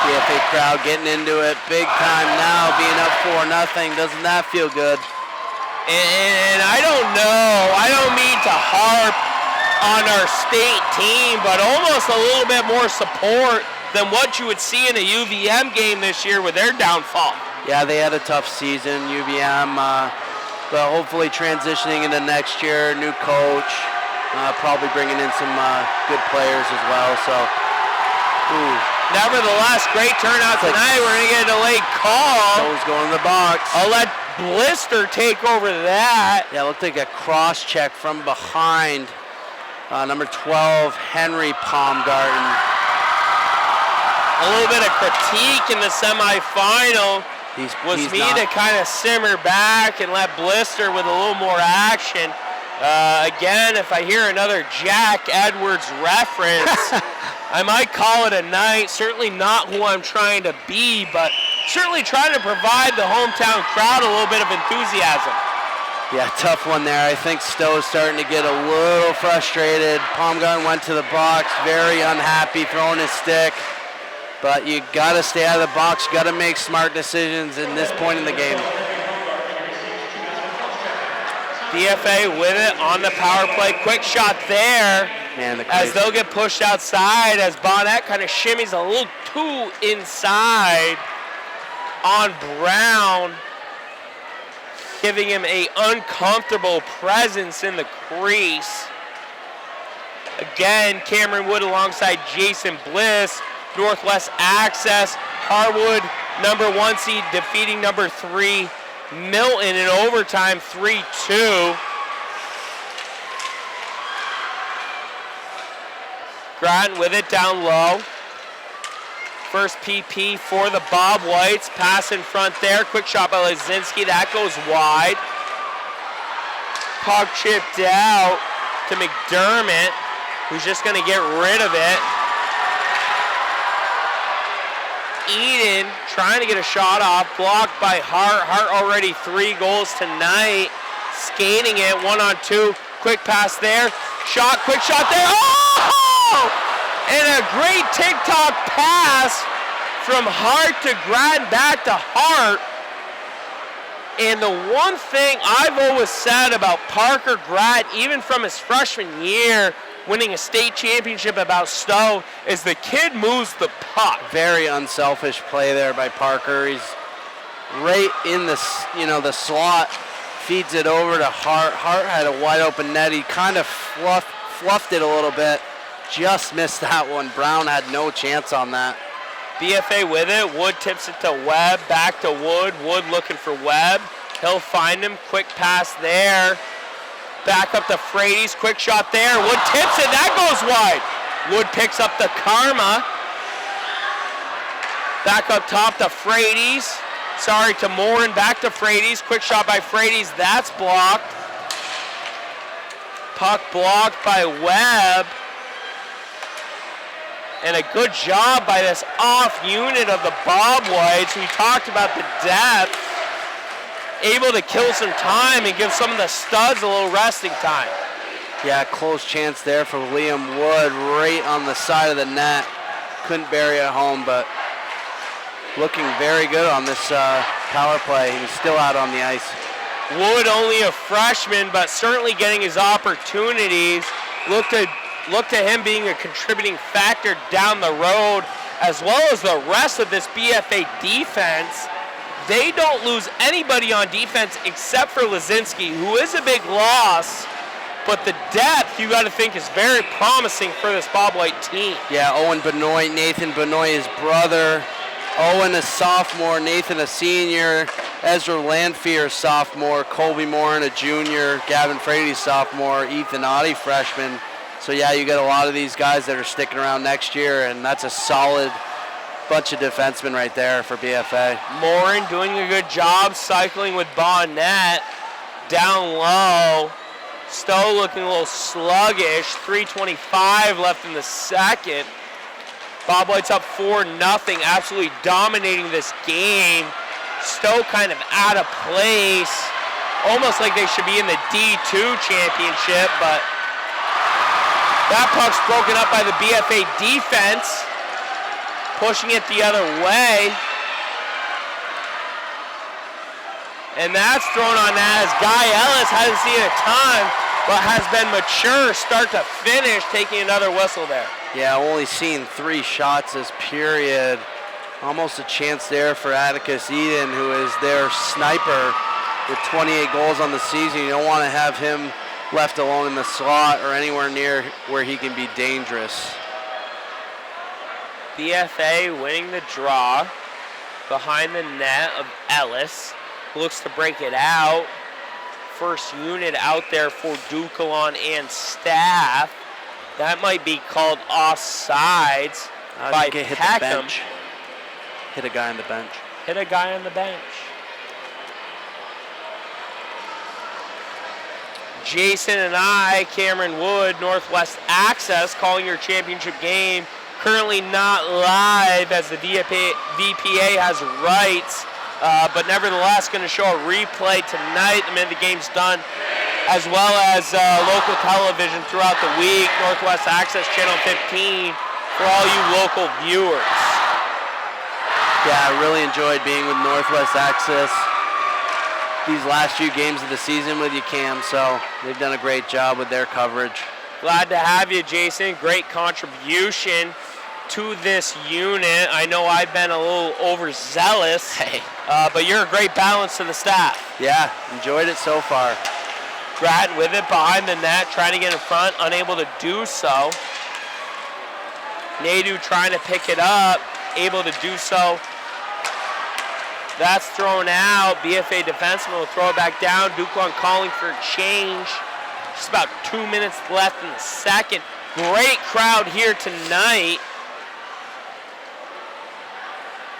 BFA crowd getting into it big time now, being up 4-0. Doesn't that feel good? And I don't know, I don't mean to harp on our state team, but almost a little bit more support than what you would see in a UVM game this year with their downfall. Yeah, they had a tough season, UVM, but hopefully transitioning into next year, new coach, probably bringing in some good players as well. So, nevertheless, great turnout tonight. We're going to get a delayed call. Stowe's going to the box. I'll let Blister take over that. Yeah, it looked like a cross check from behind. Number 12, Henry Palmgarten. A little bit of critique in the semifinal was me to kind of simmer back and let Blister with a little more action. Again, if I hear another Jack Edwards reference, I might call it a night. Certainly not who I'm trying to be, but certainly trying to provide the hometown crowd a little bit of enthusiasm. Yeah, tough one there. I think Stowe is starting to get a little frustrated. Palmgarten went to the box, very unhappy, throwing his stick. But you got to stay out of the box. You got to make smart decisions in this point in the game. BFA with it on the power play. Quick shot there. Man, as they'll get pushed outside as Bonnet kind of shimmies a little too inside on Brown, giving him an uncomfortable presence in the crease. Again, Cameron Wood alongside Jason Bliss. Northwest Access. Harwood, number 1 seed, defeating number 3, Milton in overtime, 3-2. Grattan with it down low. First PP for the Bob Whites. Pass in front there. Quick shot by Lazinski. That goes wide. Puck chipped out to McDermott, who's just going to get rid of it. Eden trying to get a shot off. Blocked by Hart. Hart already 3 goals tonight. Skating it 1-on-2. Quick pass there. Shot, quick shot there. Oh! And a great TikTok pass from Hart to Grattan, back to Hart. And the one thing I've always said about Parker Grattan, even from his freshman year, winning a state championship about Stowe, is the kid moves the puck. Very unselfish play there by Parker. He's right in the, the slot, feeds it over to Hart. Hart had a wide open net. He kind of fluffed it a little bit. Just missed that one. Brown had no chance on that. BFA with it. Wood tips it to Webb. Back to Wood. Wood looking for Webb. He'll find him. Quick pass there. Back up to Frady's. Quick shot there. Wood tips it. That goes wide. Wood picks up the Karma. Back up top to Frady's. Sorry, to Morin. Back to Frady's. Quick shot by Frady's. That's blocked. Puck blocked by Webb. And a good job by this off unit of the Bob Whites. We talked about the depth. Able to kill some time and give some of the studs a little resting time. Yeah, close chance there for Liam Wood right on the side of the net. Couldn't bury it home, but looking very good on this power play. He's still out on the ice. Wood only a freshman, but certainly getting his opportunities. Look to him being a contributing factor down the road, as well as the rest of this BFA defense. They don't lose anybody on defense except for Lazinski, who is a big loss, but the depth, you got to think, is very promising for this Bob White team. Yeah, Owen Benoit, Nathan Benoit, his brother. Owen a sophomore, Nathan a senior, Ezra Landfear sophomore, Colby Morin a junior, Gavin Frady sophomore, Ethan Oddie freshman. So yeah, you got a lot of these guys that are sticking around next year, and that's a solid bunch of defensemen right there for BFA. Morin doing a good job cycling with Bonnet. Down low. Stowe looking a little sluggish. 3:25 left in the second. Bob White's up 4-0, absolutely dominating this game. Stowe kind of out of place. Almost like they should be in the D2 championship, but that puck's broken up by the BFA defense, pushing it the other way. And that's thrown on as Guy Ellis hasn't seen a ton, but has been mature start to finish, taking another whistle there. Yeah, only seen 3 shots this period. Almost a chance there for Atticus Eden, who is their sniper with 28 goals on the season. You don't want to have him left alone in the slot or anywhere near where he can be dangerous. BFA winning the draw behind the net of Ellis. Looks to break it out. First unit out there for Ducalon and staff. That might be called offsides by Peckham. Hit a guy on the bench. Hit a guy on the bench. Jason and I, Cameron Wood, Northwest Access, calling your championship game. Currently not live as the VPA has rights, but nevertheless going to show a replay tonight the minute the game's done, as well as local television throughout the week, Northwest Access Channel 15 for all you local viewers. Yeah, I really enjoyed being with Northwest Access these last few games of the season with you, Cam, so they've done a great job with their coverage. Glad to have you, Jason. Great contribution to this unit. I know I've been a little overzealous, but you're a great balance to the staff. Yeah, enjoyed it so far. Grattan with it behind the net, trying to get in front, unable to do so. Nadu trying to pick it up, able to do so. That's thrown out. BFA defenseman will throw it back down. Duclon calling for a change. Just about 2 minutes left in the second. Great crowd here tonight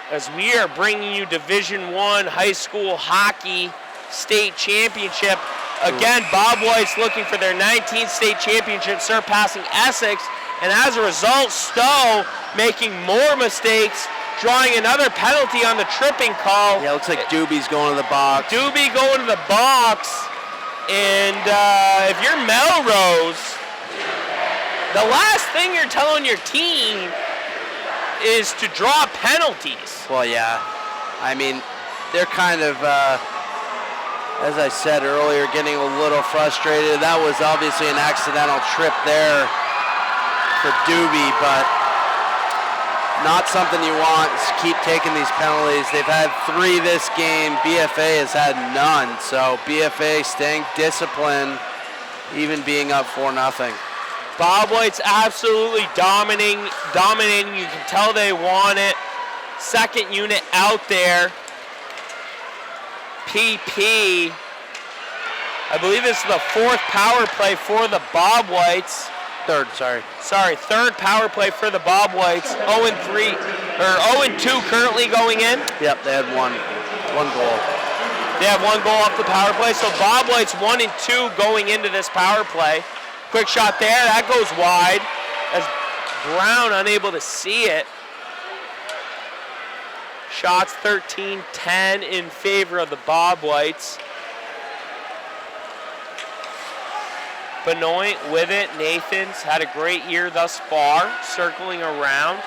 as we are bringing you Division I high school hockey state championship. Again, Bob White's looking for their 19th state championship, surpassing Essex, and as a result, Stowe making more mistakes, drawing another penalty on the tripping call. Yeah, looks like Doobie's going to the box. Doobie going to the box, and if you're Melrose, the last thing you're telling your team is to draw penalties. Well, yeah. I mean, they're kind of, as I said earlier, getting a little frustrated. That was obviously an accidental trip there for Doobie, but not something you want is keep taking these penalties. They've had 3 this game. BFA has had none. So BFA staying disciplined, even being up 4-0. Bob White's absolutely dominating. You can tell they want it. Second unit out there. PP. I believe this is the 4th power play for the Bob Whites. Third Power play for the Bob Whites. 0-3 or 0-2 currently going in. Yep, they had one goal. They have 1 goal off the power play. So Bob White's 1-2 going into this power play. Quick shot there, that goes wide as Brown unable to see it. Shots 13-10 in favor of the Bob Whites. Benoit with it. Nathan's had a great year thus far, circling around.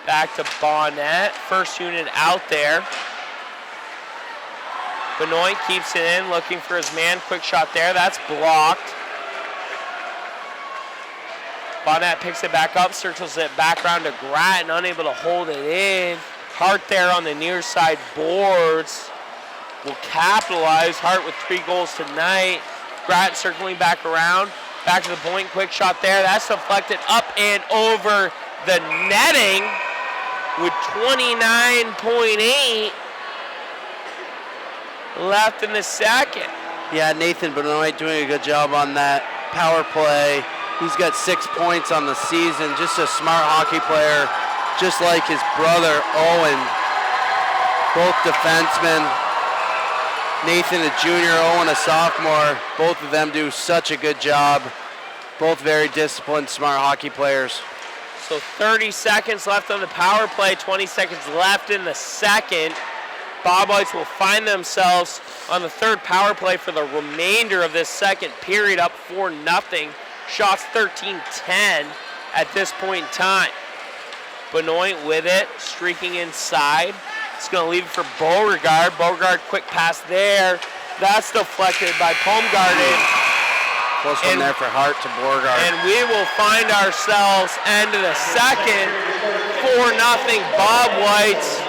Back to Bonnet, first unit out there. Benoit keeps it in, looking for his man. Quick shot there, that's blocked. Bonnet picks it back up, circles it back around to Grattan, unable to hold it in. Hart there on the near side boards will capitalize. Hart with 3 goals tonight. Grattan circling back around, back to the point, quick shot there. That's deflected up and over the netting with 29.8 left in the second. Yeah, Nathan Benoit doing a good job on that power play. He's got 6 points on the season. Just a smart hockey player, just like his brother Owen. Both defensemen. Nathan a junior, Owen a sophomore. Both of them do such a good job. Both very disciplined, smart hockey players. So 30 seconds left on the power play, 20 seconds left in the second. Bob Whites will find themselves on the 3rd power play for the remainder of this second period, up 4-0. Shots 13-10 at this point in time. Benoit with it, streaking inside. It's going to leave it for Beauregard. Beauregard, quick pass there. That's deflected by Baumgarten. Close one there for Hart to Beauregard. And we will find ourselves end of the second. 4-0 Bob Whites.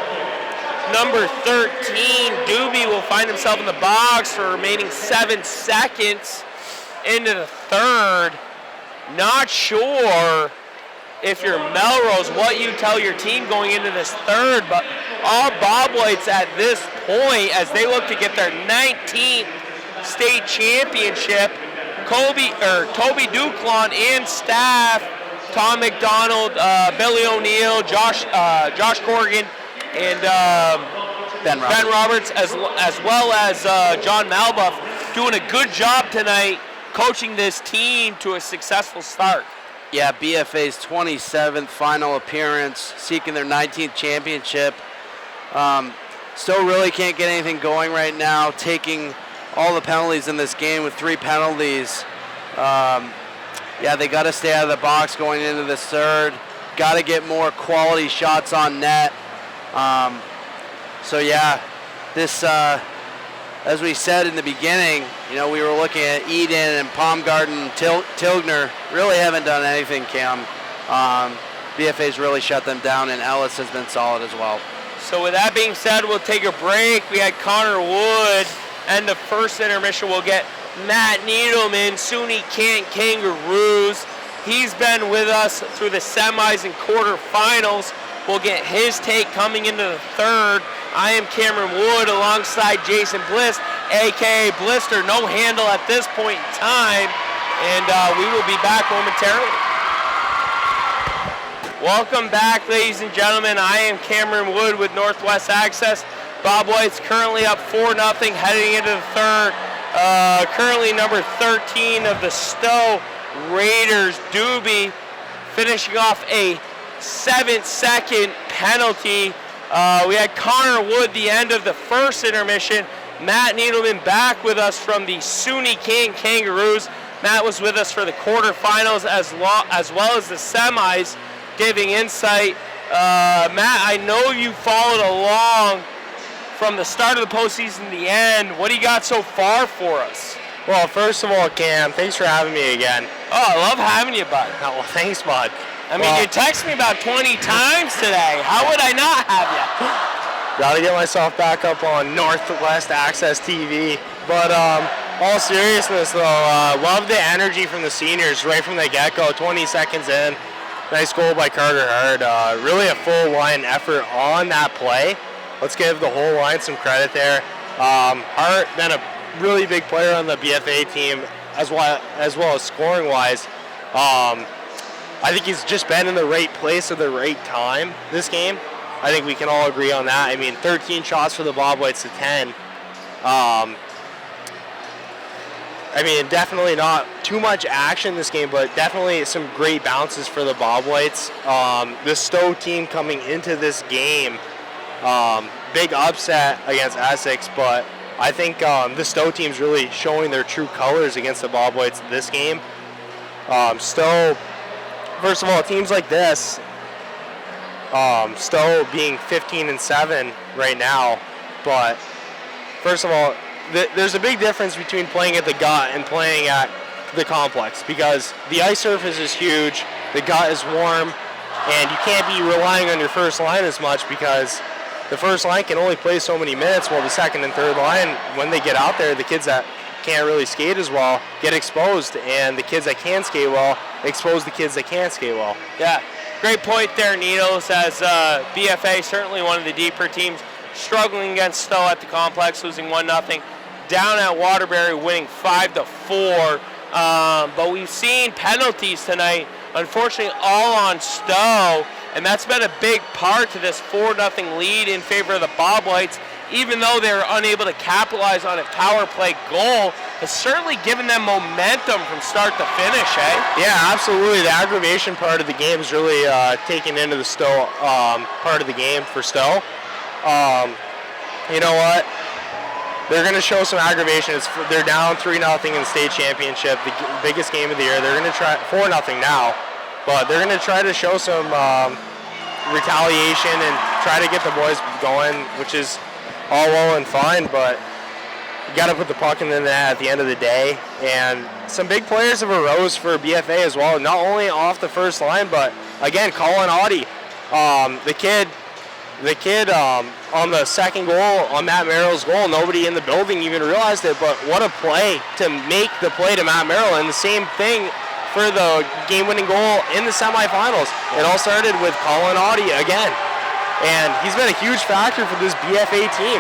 Number 13, Doobie will find himself in the box for remaining 7 seconds into the third. Not sure if you're Melrose what you tell your team going into this third, but all Bob Whites at this point as they look to get their 19th state championship. Toby Duclon and staff, Tom McDonald, Billy O'Neill, Josh Corrigan, and Ben Roberts, as well as John Malbuff, doing a good job tonight coaching this team to a successful start. Yeah, BFA's 27th final appearance, seeking their 19th championship. Stowe really can't get anything going right now, taking all the penalties in this game with 3 penalties. Yeah, they got to stay out of the box going into this third. Got to get more quality shots on net. So yeah, this, as we said in the beginning, you know, we were looking at Eden and Baumgarten, Tilgner really haven't done anything, Cam. BFA's really shut them down, and Ellis has been solid as well. So with that being said, we'll take a break. We had Connor Wood, and the first intermission we'll get Matt Needleman, SUNY Kent Kangaroos. He's been with us through the semis and quarterfinals. We'll get his take coming into the third. I am Cameron Wood alongside Jason Bliss, a.k.a. Blister, no handle at this point in time. and we will be back momentarily. Welcome back, ladies and gentlemen. I am Cameron Wood with Northwest Access. Bob White's currently up 4-0 heading into the third. Currently number 13 of the Stowe Raiders, Doobie, finishing off a 7-second penalty. We had Connor Wood the end of the first intermission. Matt Needleman back with us from the SUNY King Kangaroos. Matt was with us for the quarterfinals as well as the semis, giving insight. Matt, I know you followed along from the start of the postseason to the end. What do you got so far for us? Well, first of all, Cam, thanks for having me again. Oh, I love having you, bud. Oh, well, thanks, bud. I mean, you texted me about 20 times today. How would I not have you? Gotta get myself back up on Northwest Access TV. But all seriousness, though, love the energy from the seniors right from the get-go. 20 seconds in, nice goal by Carter Hard. Really a full line effort on that play. Let's give the whole line some credit there. Hart been a really big player on the BFA team as well as scoring-wise. I think he's just been in the right place at the right time this game. I think we can all agree on that. I mean, 13 shots for the Bob Whites to 10. I mean, definitely not too much action this game, but definitely some great bounces for the Bob Whites. The Stowe team coming into this game, big upset against Essex, but I think the Stowe team's really showing their true colors against the Bob Whites this game. Stowe, first of all, teams like this, Stowe being 15-7 right now, but first of all, there's a big difference between playing at the Gut and playing at the complex because the ice surface is huge, the Gut is warm, and you can't be relying on your first line as much because the first line can only play so many minutes, while the second and third line, when they get out there, the kids that can't really skate as well get exposed, and the kids that can skate well expose the kids that can't skate well. Yeah, great point there, Needles, as BFA, certainly one of the deeper teams, struggling against Stowe at the complex, losing 1-0. Down at Waterbury, winning 5-4. But we've seen penalties tonight, unfortunately, all on Stowe, and that's been a big part to this 4-0 lead in favor of the Bob Whites. Even though they were unable to capitalize on a power play goal, has certainly given them momentum from start to finish, eh? Yeah, absolutely. The aggravation part of the game is really taken into the Stowe part of the game for Stowe. You know what? They're going to show some aggravation. They're down 3-0 in the state championship, the biggest game of the year. They're going to try 4-0 now, but they're going to try to show some retaliation and try to get the boys going, which is all well and fine, but you got to put the puck in the net at the end of the day. And some big players have arose for BFA as well, not only off the first line, but again, Colin Audie, the kid on the second goal, on Matt Merrill's goal, nobody in the building even realized it, but what a play to make the play to Matt Merrill, and the same thing for the game-winning goal in the semifinals. It all started with Colin Audie again, and he's been a huge factor for this BFA team.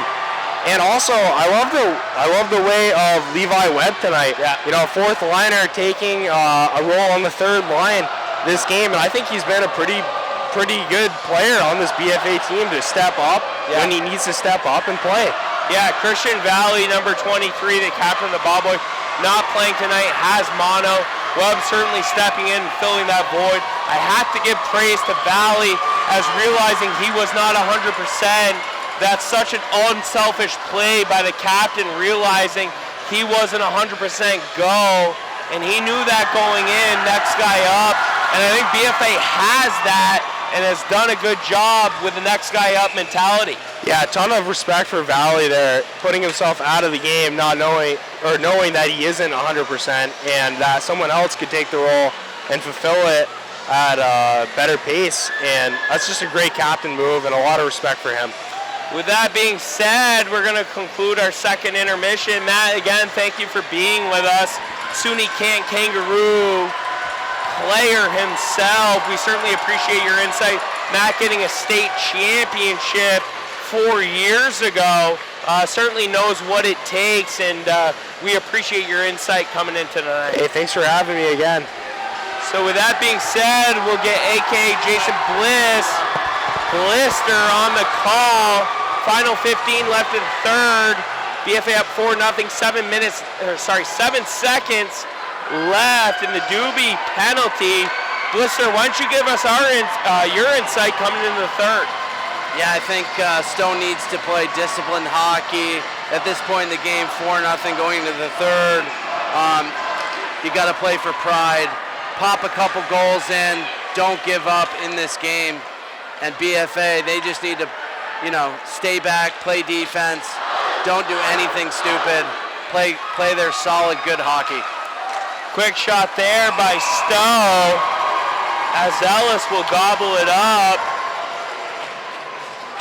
And also, I love the way of Levi Webb tonight. Yeah. You know, fourth liner taking a role on the third line this game, and I think he's been a pretty good player on this BFA team to step up when he needs to step up and play. Yeah, Christian Valley, number 23, the captain of the Bob Whites, not playing tonight, has mono. Webb certainly stepping in and filling that void. I have to give praise to Valley as realizing he was not 100%. That's such an unselfish play by the captain, realizing he wasn't 100% go, and he knew that going in, next guy up, and I think BFA has that and has done a good job with the next guy up mentality. Yeah, a ton of respect for Valley there, putting himself out of the game, not knowing that he isn't 100% and that someone else could take the role and fulfill it at a better pace. And that's just a great captain move and a lot of respect for him. With that being said, we're going to conclude our second intermission. Matt, again, thank you for being with us. SUNY Kangaroo player himself. We certainly appreciate your insight. Matt getting a state championship 4 years ago. certainly knows what it takes, and we appreciate your insight coming in tonight. Hey, thanks for having me again. So with that being said, we'll get A.K. Jason Blister on the call. Final 15 left in third. BFA up 4-0, 7 seconds left in the Doobie penalty. Blister, why don't you give us your insight coming into the third? Yeah, I think Stowe needs to play disciplined hockey. At this point in the game, 4-0 going into the third. You got to play for pride. Pop a couple goals in. Don't give up in this game. And BFA, they just need to, stay back, play defense. Don't do anything stupid. Play their solid, good hockey. Quick shot there by Stowe as Ellis will gobble it up.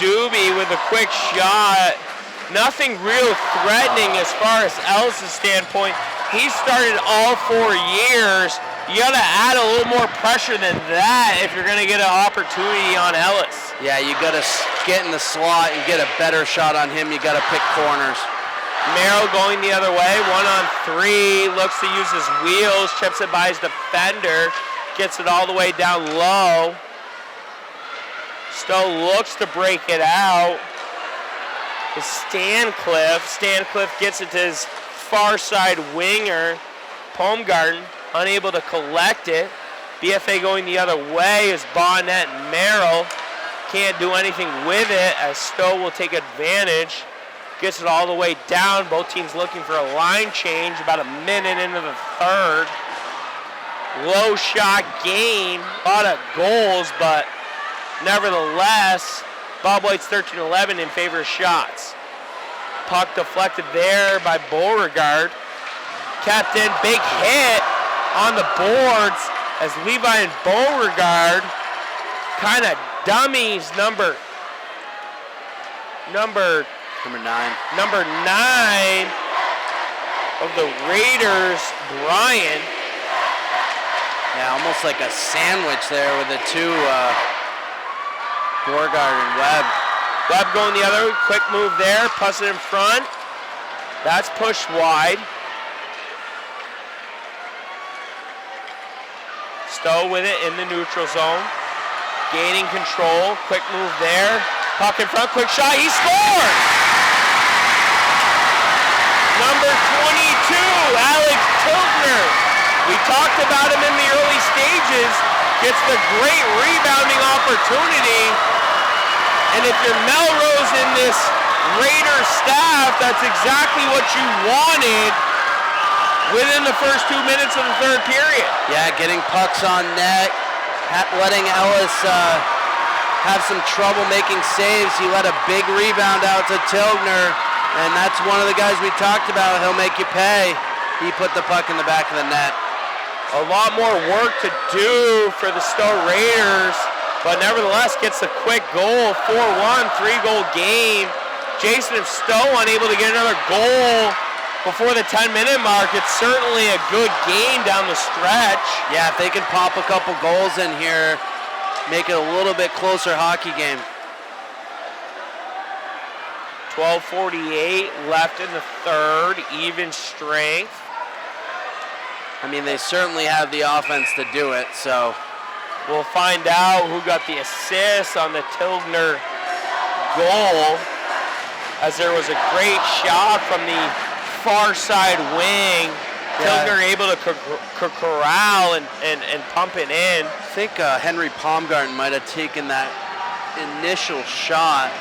Doobie with a quick shot. Nothing real threatening as far as Ellis' standpoint. He started all 4 years. You got to add a little more pressure than that if you're going to get an opportunity on Ellis. Yeah, you got to get in the slot and get a better shot on him. You got to pick corners. Merrill going the other way, 1-on-3, looks to use his wheels, chips it by his defender, gets it all the way down low. Stowe looks to break it out. It's Stancliffe gets it to his far side winger. Palmgarten unable to collect it. BFA going the other way is Bonnet and Merrill. Can't do anything with it as Stowe will take advantage. Gets it all the way down. Both teams looking for a line change about a minute into the third. Low shot game. A lot of goals, but nevertheless, Bob White's 13-11 in favor of shots. Puck deflected there by Beauregard. Kept in, big hit on the boards as Levi and Beauregard kind of dummies number 9 of the Raiders, Brian. Yeah, almost like a sandwich there with the two, Beauregard and Webb. Webb going the other way, quick move there, puts it in front. That's pushed wide. Stowe with it in the neutral zone. Gaining control, quick move there. Puck in front, quick shot, he scores! Number 22, Alex Tiltner. We talked about him in the early stages. Gets the great rebounding opportunity. And if you're Melrose in this Raiders staff, that's exactly what you wanted within the first 2 minutes of the third period. Yeah, getting pucks on net, letting Ellis have some trouble making saves. He let a big rebound out to Tilgner, and that's one of the guys we talked about. He'll make you pay. He put the puck in the back of the net. A lot more work to do for the Stowe Raiders, but nevertheless gets a quick goal, 4-1, 3-goal game. Jason, if Stowe unable to get another goal before the 10-minute mark, it's certainly a good game down the stretch. Yeah, if they can pop a couple goals in here, make it a little bit closer hockey game. 12:48 left in the third, even strength. I mean, they certainly have the offense to do it, so. We'll find out who got the assist on the Tilgner goal, as there was a great shot from the far side wing. Yeah. Tilgner able to corral and pump it in. I think Henry Palmgarten might have taken that initial shot,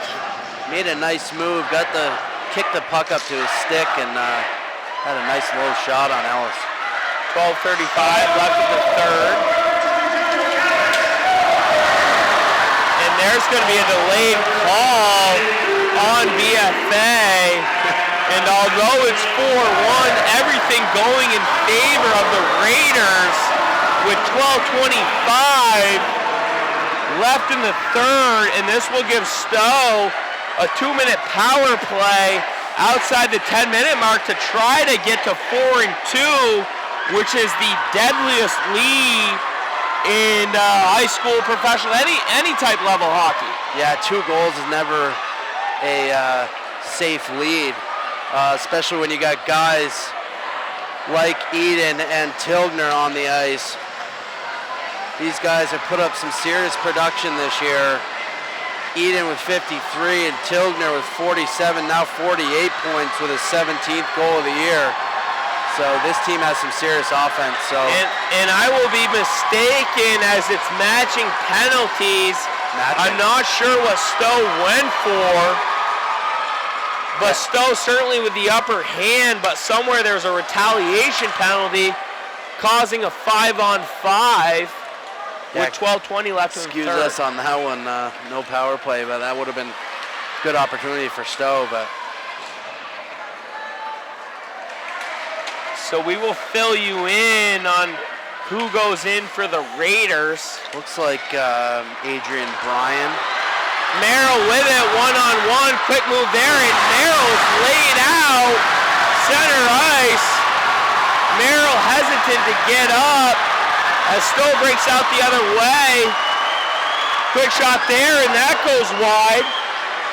made a nice move, kicked the puck up to his stick, and had a nice low shot on Ellis. 12:35 left in the third. And there's going to be a delayed call on BFA. And although it's 4-1, everything going in favor of the Raiders with 12:25 left in the third. And this will give Stowe a 2-minute power play outside the 10-minute mark to try to get to 4-2, which is the deadliest lead in high school, professional, any type level hockey. Yeah, 2 goals is never a safe lead, especially when you got guys like Eden and Tilgner on the ice. These guys have put up some serious production this year. Eden with 53 and Tilgner with 47, now 48 points with his 17th goal of the year. So this team has some serious offense. So and I will be mistaken as it's matching penalties. I'm not sure what Stowe went for, but Stowe certainly with the upper hand, but somewhere there's a retaliation penalty causing a 5-on-5 with 12:20 left in the third. Excuse us on that one, no power play, but that would have been a good opportunity for Stowe. But so we will fill you in on who goes in for the Raiders. Looks like Adrian Bryan. Merrill with it, one-on-one, quick move there, and Merrill's laid out, center ice. Merrill hesitant to get up as Stowe breaks out the other way. Quick shot there, and that goes wide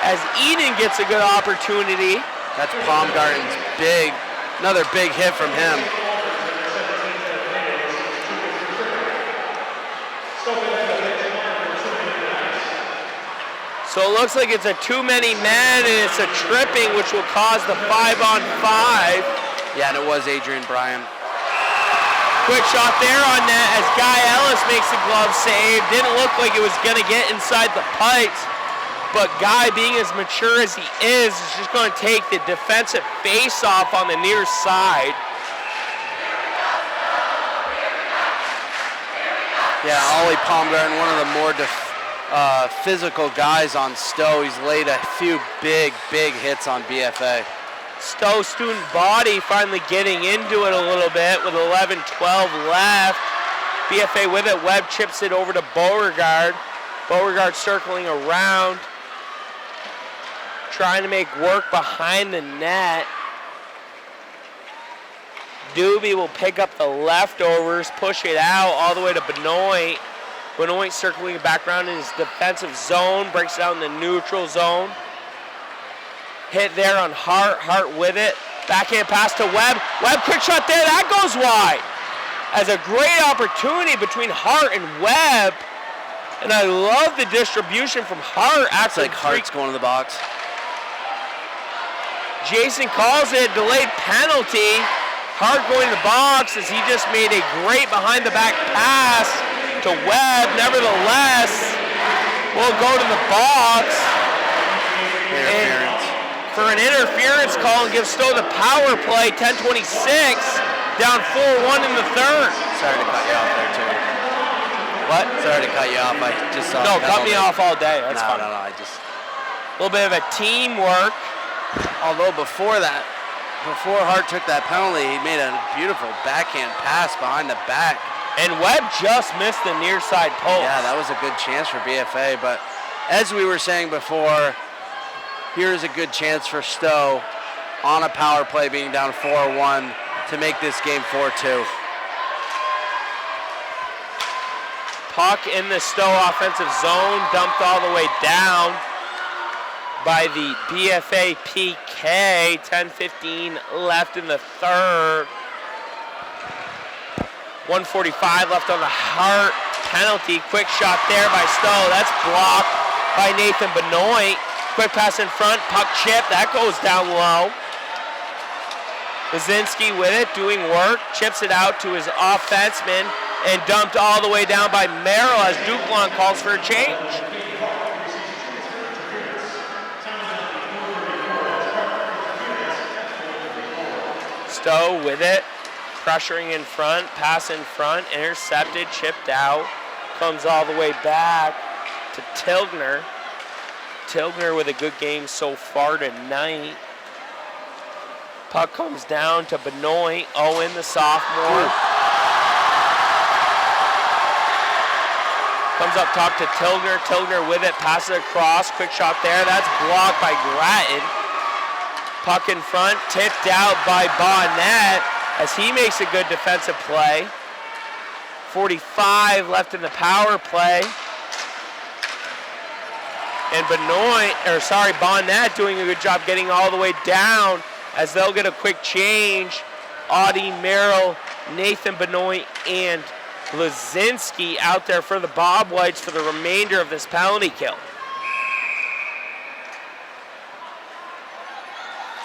as Eden gets a good opportunity. That's Baumgarten's another big hit from him. So it looks like it's a too many men, and it's a tripping, which will cause the 5-on-5. Yeah, and it was Adrian Bryan. Quick shot there on net as Guy Ellis makes the glove save. Didn't look like it was going to get inside the pipes, but Guy, being as mature as he is just going to take the defensive face-off on the near side. Yeah, Ollie Baumgarten, one of the more physical guys on Stowe. He's laid a few big hits on BFA. Stowe student body finally getting into it a little bit with 11-12 left. BFA with it. Webb chips it over to Beauregard. Beauregard circling around, trying to make work behind the net. Doobie will pick up the leftovers, push it out all the way to Benoit. Benoit circling back around in his defensive zone, breaks down the neutral zone. Hit there on Hart, Hart with it. Backhand pass to Webb. Webb, quick shot there, that goes wide. As a great opportunity between Hart and Webb. And I love the distribution from Hart. It's like Hart's going to the box. Jason calls it delayed penalty. Hart going to the box as he just made a great behind the back pass to Webb. Nevertheless, we'll go to the box. For an interference call and give Stowe the power play, 10:26, down 4-1 in the third. Sorry to cut you off there, too. What? Sorry to cut you off. I just saw. No, cut me off all day. That's fine. No, I just. A little bit of a teamwork. Although before Hart took that penalty, he made a beautiful backhand pass behind the back. And Webb just missed the near side post. Yeah, that was a good chance for BFA. But as we were saying before, here's a good chance for Stowe on a power play being down 4-1 to make this game 4-2. Puck in the Stowe offensive zone, dumped all the way down by the BFA PK. 10:15 left in the third. 1:45 left on the Hart penalty. Quick shot there by Stowe. That's blocked by Nathan Benoit. Quick pass in front, puck chip, that goes down low. Bazinski with it, doing work, chips it out to his offenseman, and dumped all the way down by Merrill as Duplon calls for a change. Stowe with it, pressuring in front, pass in front, intercepted, chipped out, comes all the way back to Tilgner. Tilgner with a good game so far tonight. Puck comes down to Benoit, Owen, the sophomore. Comes up top to Tilgner. Tilgner with it, passes across, quick shot there. That's blocked by Grattan. Puck in front, tipped out by Bonnet as he makes a good defensive play. 45 left in the power play. And Bonnet doing a good job getting all the way down as they'll get a quick change. Audie, Merrill, Nathan Benoit, and Lazinski out there for the Bob Whites for the remainder of this penalty kill.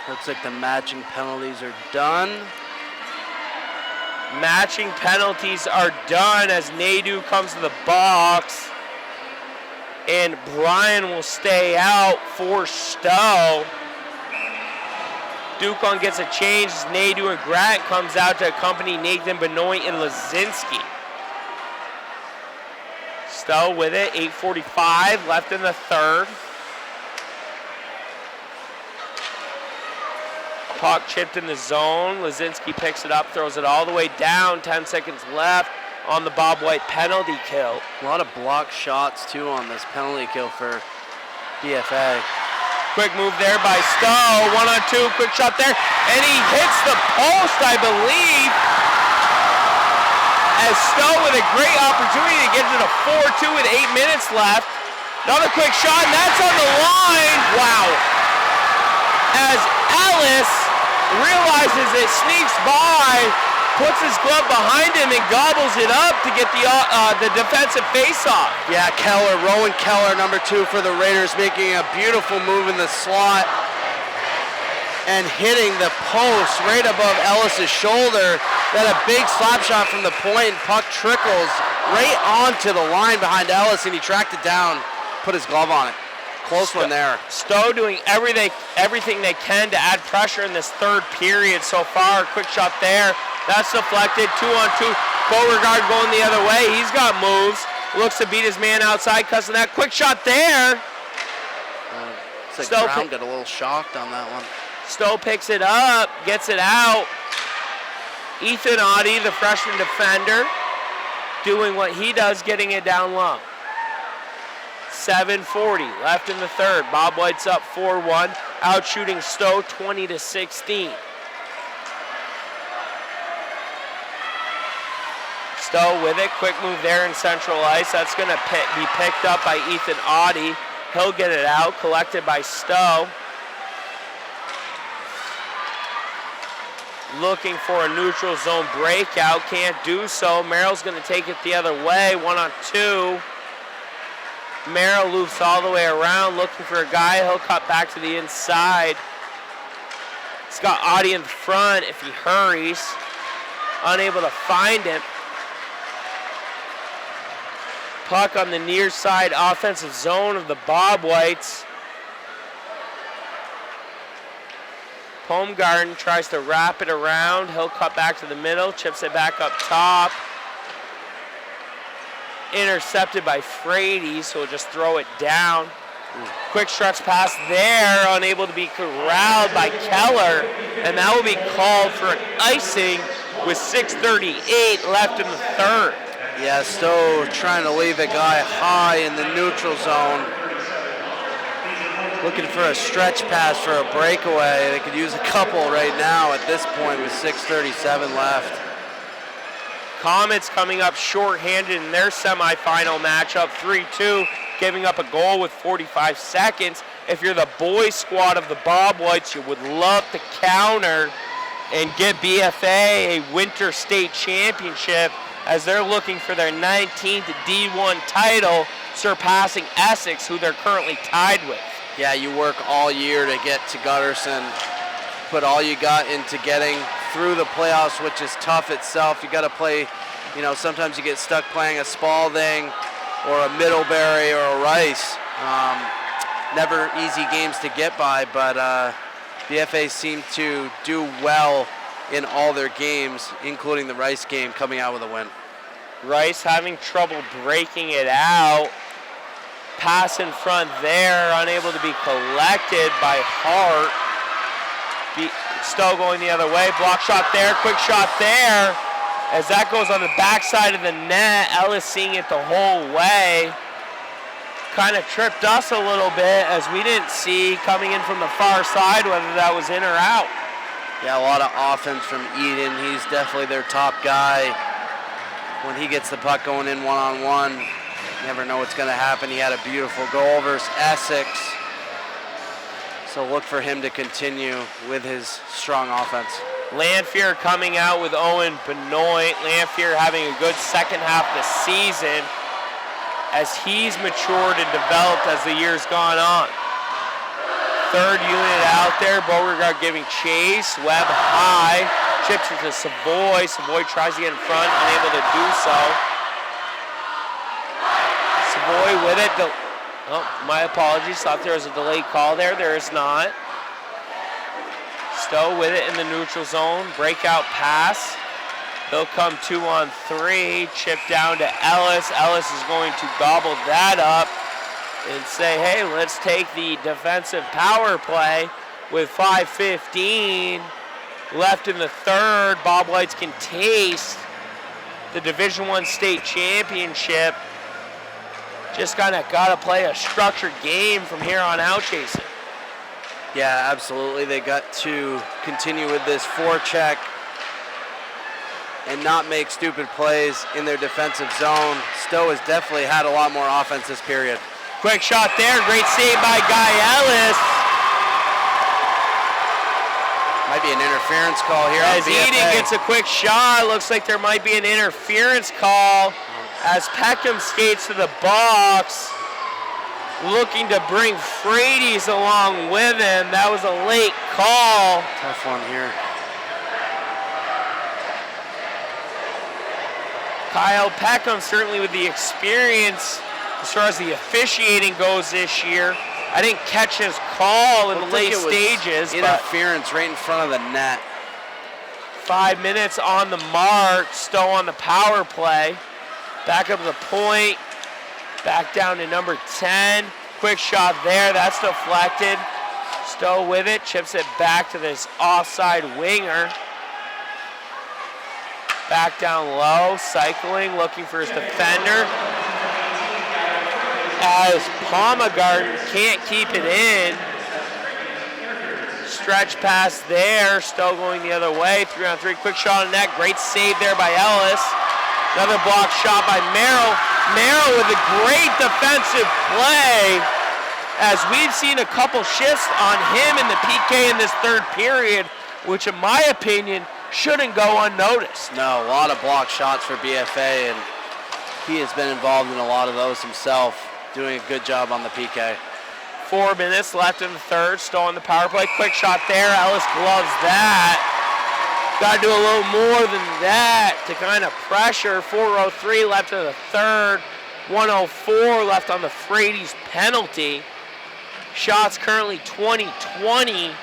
Looks like the matching penalties are done. Matching penalties are done as Nadeau comes to the box. And Brian will stay out for Stowe. Dukon gets a change as Nadeau and Grant comes out to accompany Nathan Benoit and Lazinski. Stowe with it, 8:45 left in the third. Puck chipped in the zone. Lazinski picks it up, throws it all the way down. 10 seconds left on the Bob White penalty kill. A lot of block shots too on this penalty kill for BFA. Quick move there by Stowe. 1-on-2, quick shot there. And he hits the post, I believe. As Stowe with a great opportunity to get to the 4-2 with 8 minutes left. Another quick shot, and that's on the line. Wow. As Ellis realizes it sneaks by, puts his glove behind him and gobbles it up to get the defensive faceoff. Yeah, Rowan Keller, number 2 for the Raiders, making a beautiful move in the slot and hitting the post right above Ellis's shoulder. Then a big slap shot from the point, and puck trickles right onto the line behind Ellis, and he tracked it down, put his glove on it. Close one there. Stowe doing everything they can to add pressure in this third period so far. Quick shot there. That's deflected. 2-on-2. Beauregard going the other way. He's got moves. Looks to beat his man outside, cussing that. Quick shot there. Looks like Brown got a little shocked on that one. Stowe picks it up, gets it out. Ethan Audie, the freshman defender, doing what he does, getting it down low. 7:40 left in the third. Bob White's up 4-1, out shooting Stowe 20-16. Stowe with it, quick move there in central ice. That's going to be picked up by Ethan Audie. He'll get it out, collected by Stowe. Looking for a neutral zone breakout, can't do so. Merrill's going to take it the other way, 1-on-2. Merrill loops all the way around, looking for a guy. He'll cut back to the inside. He's got Audie in front if he hurries. Unable to find him. Puck on the near side offensive zone of the Bob Whites. Baumgarten tries to wrap it around. He'll cut back to the middle, chips it back up top. Intercepted by Frady, so he'll just throw it down. Quick stretch pass there, unable to be corralled by Keller, and that will be called for an icing with 6:38 left in the third. Yeah, Stowe trying to leave a guy high in the neutral zone. Looking for a stretch pass for a breakaway. They could use a couple right now at this point with 6:37 left. Comets coming up shorthanded in their semifinal matchup, 3-2, giving up a goal with 45 seconds. If you're the boys squad of the Bob Whites, you would love to counter and get BFA a winter state championship as they're looking for their 19th D1 title, surpassing Essex, who they're currently tied with. Yeah, you work all year to get to Gutterson, put all you got into getting through the playoffs, which is tough itself. You got to play, sometimes you get stuck playing a Spalding or a Middlebury or a Rice. Never easy games to get by, but BFA seem to do well in all their games, including the Rice game, coming out with a win. Rice having trouble breaking it out. Pass in front there, unable to be collected by Hart. Stowe going the other way, block shot there, quick shot there. As that goes on the backside of the net, Ellis seeing it the whole way. Kind of tripped us a little bit as we didn't see coming in from the far side whether that was in or out. Yeah, a lot of offense from Eden. He's definitely their top guy. When he gets the puck going in one-on-one, Never know what's going to happen. He had a beautiful goal versus Essex. So look for him to continue with his strong offense. Lanphier coming out with Owen Benoit. Lanphier having a good second half of the season as he's matured and developed as the year's gone on. Third unit out there. Beauregard giving chase. Webb high. Chips it to Savoy. Savoy tries to get in front, unable to do so. Savoy with it. Oh, my apologies. Thought there was a delayed call there. There is not. Stowe with it in the neutral zone. Breakout pass. They'll come 2-on-3. Chip down to Ellis. Ellis is going to gobble that up and say, hey, let's take the defensive power play with 5:15 left in the third. Bob Whites can taste the Division I state championship. Just kind of got to play a structured game from here on out, Jason. Yeah, absolutely. They got to continue with this forecheck and not make stupid plays in their defensive zone. Stowe has definitely had a lot more offense this period. Quick shot there. Great save by Guy Ellis. Might be an interference call here. As Eden gets a quick shot, looks like there might be an interference call as Peckham skates to the box, looking to bring Frady's along with him. That was a late call. Tough one here. Kyle Peckham certainly with the experience as far as the officiating goes this year. I didn't catch his call in the late stages. Interference right in front of the net. 5 minutes on the mark. Stowe on the power play. Back up to the point. Back down to number 10. Quick shot there. That's deflected. Stowe with it. Chips it back to this offside winger. Back down low. Cycling. Looking for his defender. As Palmagarden can't keep it in. Stretch pass there. Stowe going the other way. 3-on-3. Quick shot on net. Great save there by Ellis. Another block shot by Merrill. Merrill with a great defensive play as we've seen a couple shifts on him in the PK in this third period, which in my opinion shouldn't go unnoticed. No, a lot of block shots for BFA, and he has been involved in a lot of those himself, doing a good job on the PK. 4 minutes left in the third. Stowe on the power play. Quick shot there. Ellis gloves that. Got to do a little more than that to kind of pressure. 4:03 left in the third. 1:04 left on the Frady's penalty. Shots currently 20-20.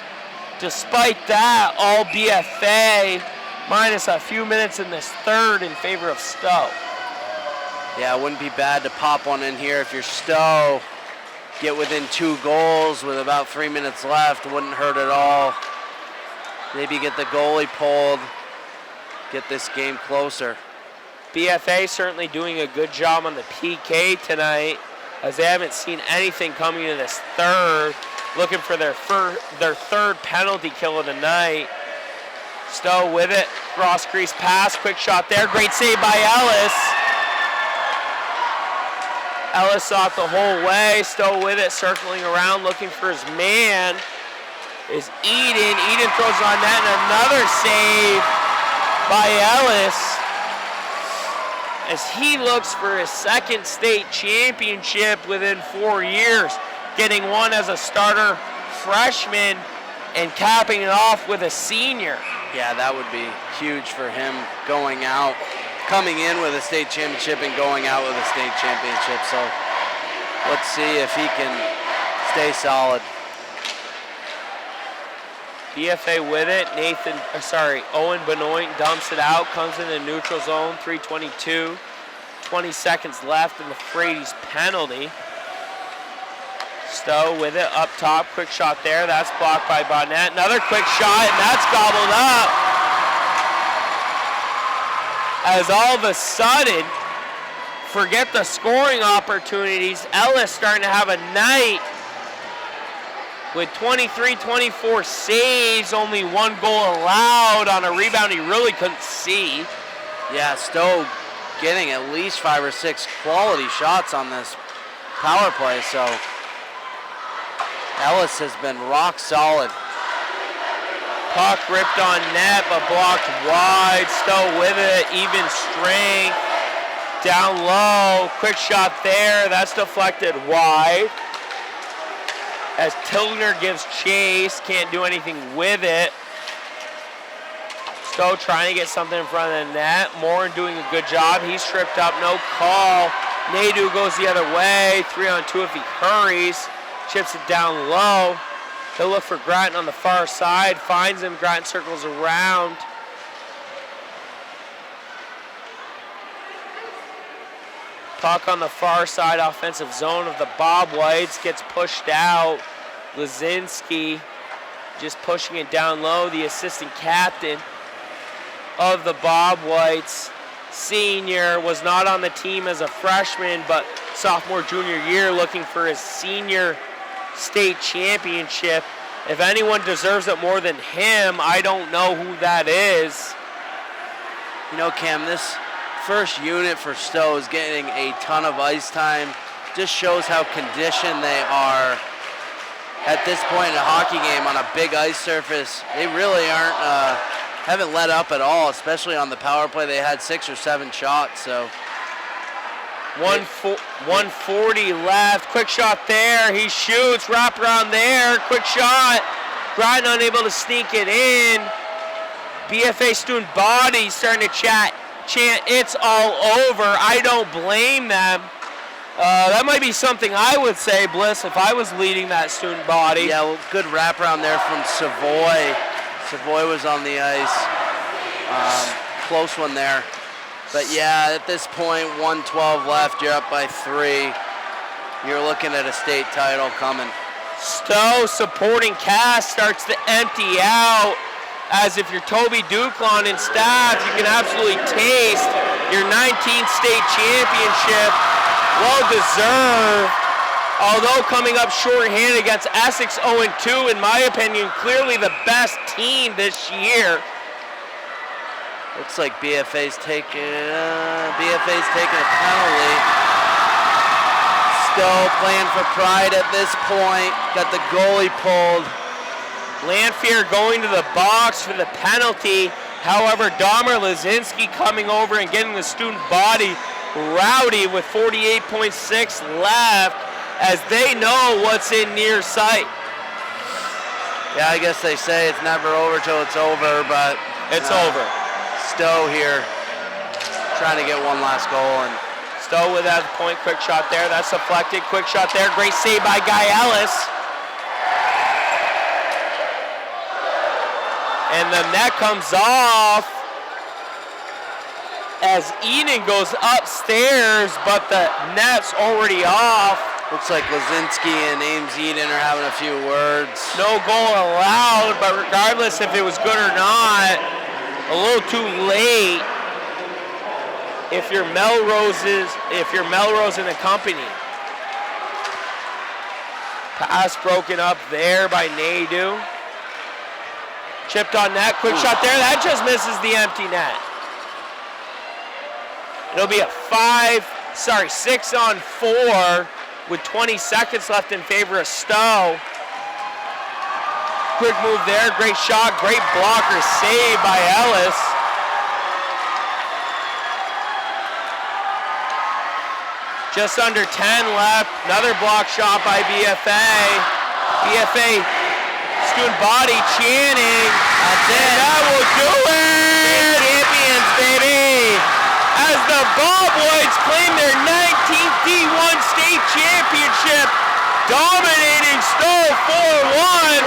Despite that, all BFA minus a few minutes in this third in favor of Stowe. Yeah, it wouldn't be bad to pop one in here if you're Stowe. Get within 2 goals with about 3 minutes left. Wouldn't hurt at all. Maybe get the goalie pulled. Get this game closer. BFA certainly doing a good job on the PK tonight as they haven't seen anything coming into this third. Looking for their third penalty kill of the night. Stowe with it. Cross crease pass. Quick shot there. Great save by Ellis. Ellis saw it the whole way. Stowe with it, circling around, looking for his man. Is Eden. Eden throws on that, and another save by Ellis as he looks for his second state championship within 4 years, getting one as a starter freshman and capping it off with a senior. Yeah, that would be huge for him going out, coming in with a state championship and going out with a state championship. So let's see if he can stay solid. BFA with it. Owen Benoit dumps it out, comes in the neutral zone, 3:22. 20 seconds left in the Frady's penalty. Stowe with it up top, quick shot there. That's blocked by Bonnet. Another quick shot, and that's gobbled up. As all of a sudden, forget the scoring opportunities. Ellis starting to have a night with 23-24 saves, only 1 goal allowed on a rebound he really couldn't see. Yeah, Stowe getting at least 5 or 6 quality shots on this power play, so Ellis has been rock solid. Puck ripped on net, but blocked wide. Stowe with it, even strength. Down low, quick shot there. That's deflected wide. As Tilgner gives chase, can't do anything with it. Stowe trying to get something in front of the net. Morin doing a good job. He's tripped up, no call. Nadeau goes the other way. 3-on-2 if he hurries. Chips it down low. He'll look for Grattan on the far side. Finds him. Grattan circles around. Puck on the far side offensive zone of the Bob Whites. Gets pushed out. Lazinski just pushing it down low. The assistant captain of the Bob Whites, senior, was not on the team as a freshman, but sophomore, junior year looking for his senior state championship. If anyone deserves it more than him, I don't know who that is. You know, Cam, this first unit for Stowe is getting a ton of ice time. Just shows how conditioned they are at this point in a hockey game on a big ice surface. They really haven't let up at all, especially on the power play. They had 6 or 7 shots, so. 140 left, quick shot there, he shoots, wrap around there, quick shot. Grattan unable to sneak it in. BFA student body starting to chant, it's all over. I don't blame them. That might be something I would say, Bliss, if I was leading that student body. Yeah, well, good wraparound there from Savoy. Savoy was on the ice. Close one there. But yeah, at this point, 1:12 left, you're up by 3. You're looking at a state title coming. Stowe supporting cast starts to empty out. As if you're Toby Duclon and staff, you can absolutely taste your 19th state championship. Well deserved. Although coming up short-handed against Essex 0-2, in my opinion, clearly the best team this year. Looks like BFA's taking a penalty. Stowe playing for pride at this point. Got the goalie pulled. Lanfear going to the box for the penalty. However, Dahmer Lazinski coming over and getting the student body rowdy with 48.6 left, as they know what's in near sight. Yeah, I guess they say it's never over till it's over, but it's over. Stowe here trying to get one last goal, and Stowe with that point, quick shot there. That's deflected, quick shot there. Great save by Guy Ellis. And the net comes off as Eden goes upstairs, but the net's already off. Looks like Lazinski and Ames Eden are having a few words. No goal allowed, but regardless if it was good or not, a little too late if you're Melrose and the company. Pass broken up there by Nadeau. Chipped on net, quick shot there. That just misses the empty net. It'll be a 6-on-4 with 20 seconds left in favor of Stowe. Quick move there, great shot, great blocker save by Ellis. Just under 10 left, another block shot by BFA. BFA student body chanting. That's it. That will do it! Champions, baby! As the Bob Whites claim their 19th D1 state championship, dominating Stowe 4-1.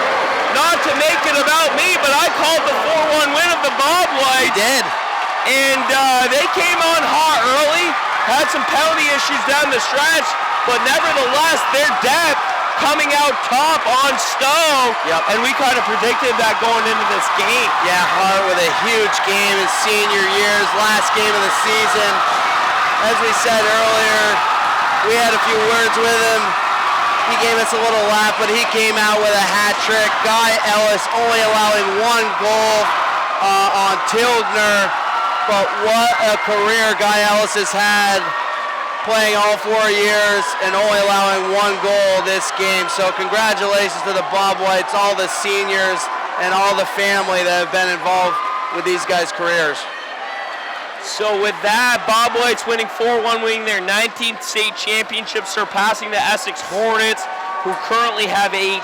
Not to make it about me, but I called the 4-1 win of the Bob Whites. You did. And they came on hot early, had some penalty issues down the stretch, but nevertheless, their depth coming out top on Stowe. Yep. And we kind of predicted that going into this game. Yeah, Hart with a huge game his senior year, his last game of the season. As we said earlier, we had a few words with him. He gave us a little laugh, but he came out with a hat trick. Guy Ellis only allowing 1 goal on Tilgner. but what a career Guy Ellis has had, playing all 4 years and only allowing 1 goal this game. So congratulations to the Bob Whites, all the seniors, and all the family that have been involved with these guys' careers. So with that, Bob White's winning 4-1, winning their 19th state championship, surpassing the Essex Hornets, who currently have 18.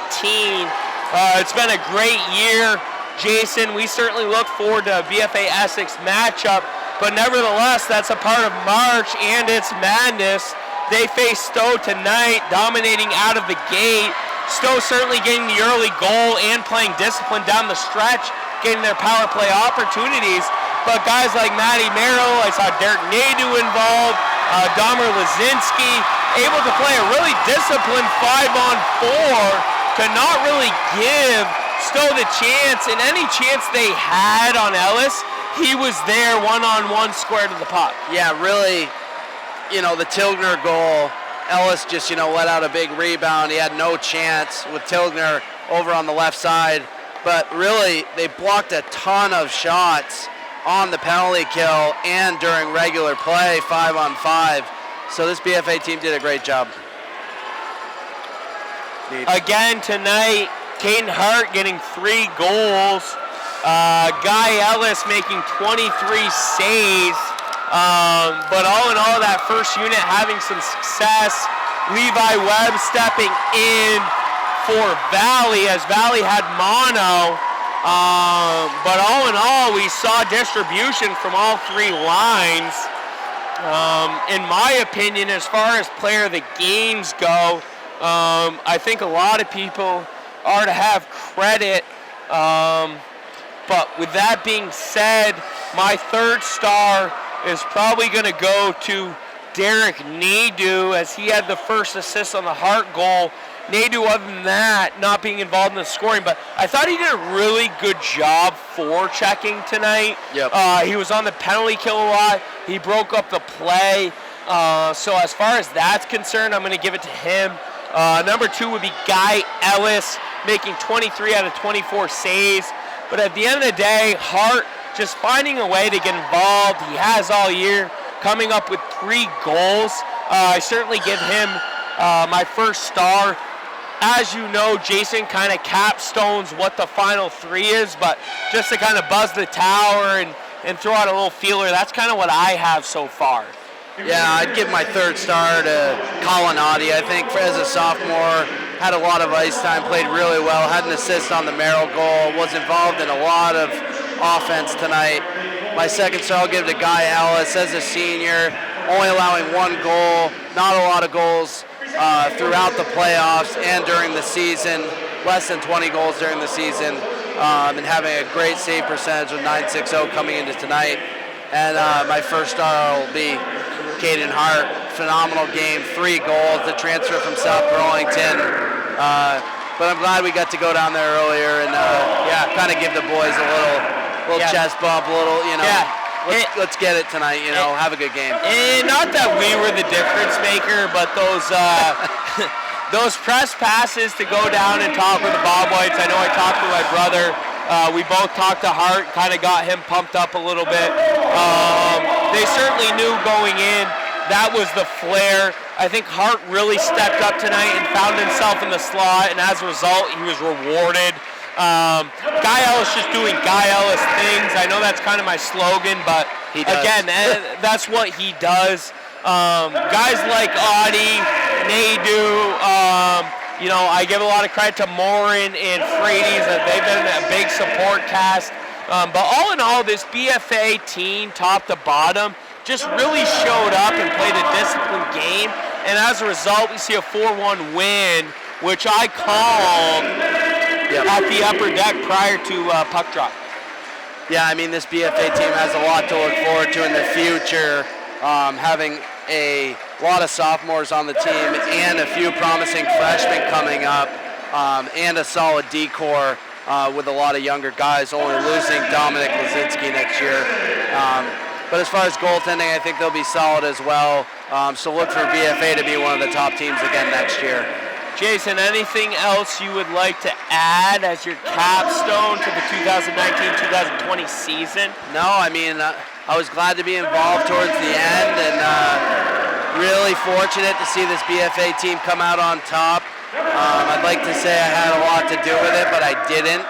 It's been a great year, Jason. We certainly look forward to a BFA Essex matchup, but nevertheless, that's a part of March and its madness. They face Stowe tonight, dominating out of the gate. Stowe certainly getting the early goal and playing discipline down the stretch, getting their power play opportunities. But guys like Matty Merrill, I saw Derek Nadeau involved, Dahmer Lazinski, able to play a really disciplined 5-on-4 to not really give Stowe the chance, and any chance they had on Ellis, he was there one-on-one square to the puck. Yeah, really, the Tilgner goal, Ellis just, let out a big rebound. He had no chance with Tilgner over on the left side. But really, they blocked a ton of shots on the penalty kill and during regular play, 5-on-5. So this BFA team did a great job. Again tonight, Caden Hart getting 3 goals. Guy Ellis making 23 saves. But all in all, that first unit having some success. Levi Webb stepping in for Valley, as Valley had mono. But all in all, we saw distribution from all 3 lines. In my opinion, as far as player of the games go, I think a lot of people are to have credit. But with that being said, my 3rd star is probably going to go to Derek Nadeau, as he had the first assist on the Hart goal. Nadeau, other than that, not being involved in the scoring, but I thought he did a really good job for-checking tonight. Yep. He was on the penalty kill a lot. He broke up the play. So as far as that's concerned, I'm going to give it to him. Number 2 would be Guy Ellis, making 23 out of 24 saves. But at the end of the day, Hart just finding a way to get involved. He has all year, coming up with 3 goals. I certainly give him my first star. As you know, Jason kind of capstones what the final 3 is, but just to kind of buzz the tower and throw out a little feeler, that's kind of what I have so far. Yeah, I'd give my 3rd star to Colin Audie. I think as a sophomore, had a lot of ice time, played really well, had an assist on the Merrill goal, was involved in a lot of offense tonight. My 2nd star I'll give to Guy Ellis as a senior, only allowing 1 goal, not a lot of goals throughout the playoffs and during the season, less than 20 goals during the season, and having a great save percentage of .960 coming into tonight. And my 1st star will be Caden Hart. Phenomenal game, 3 goals, the transfer from South Burlington. But I'm glad we got to go down there earlier and kind of give the boys a little chest bump, let's get it tonight, have a good game. And not that we were the difference maker, but those those press passes to go down and talk with the Bob Whites. I know I talked to my brother. We both talked to Hart, kind of got him pumped up a little bit. They certainly knew going in that was the flair. I think Hart really stepped up tonight and found himself in the slot, and as a result, he was rewarded. Guy Ellis just doing Guy Ellis things. I know that's kind of my slogan, but again, that's what he does. Guys like Audie, Nadeau, I give a lot of credit to Morin and Frades. They've been a big support cast. But all in all, this BFA team, top to bottom, just really showed up and played a disciplined game. And as a result, we see a 4-1 win, which I called at the upper deck prior to puck drop. Yeah, I mean, this BFA team has a lot to look forward to in the future, having a lot of sophomores on the team and a few promising freshmen coming up, and a solid D-core with a lot of younger guys, only losing Dominic Lazinski next year. But as far as goaltending, I think they'll be solid as well. So look for BFA to be one of the top teams again next year. Jason, anything else you would like to add as your capstone to the 2019-2020 season? No, I mean, I was glad to be involved towards the end, and really fortunate to see this BFA team come out on top. I'd like to say I had a lot to do with it, but I didn't.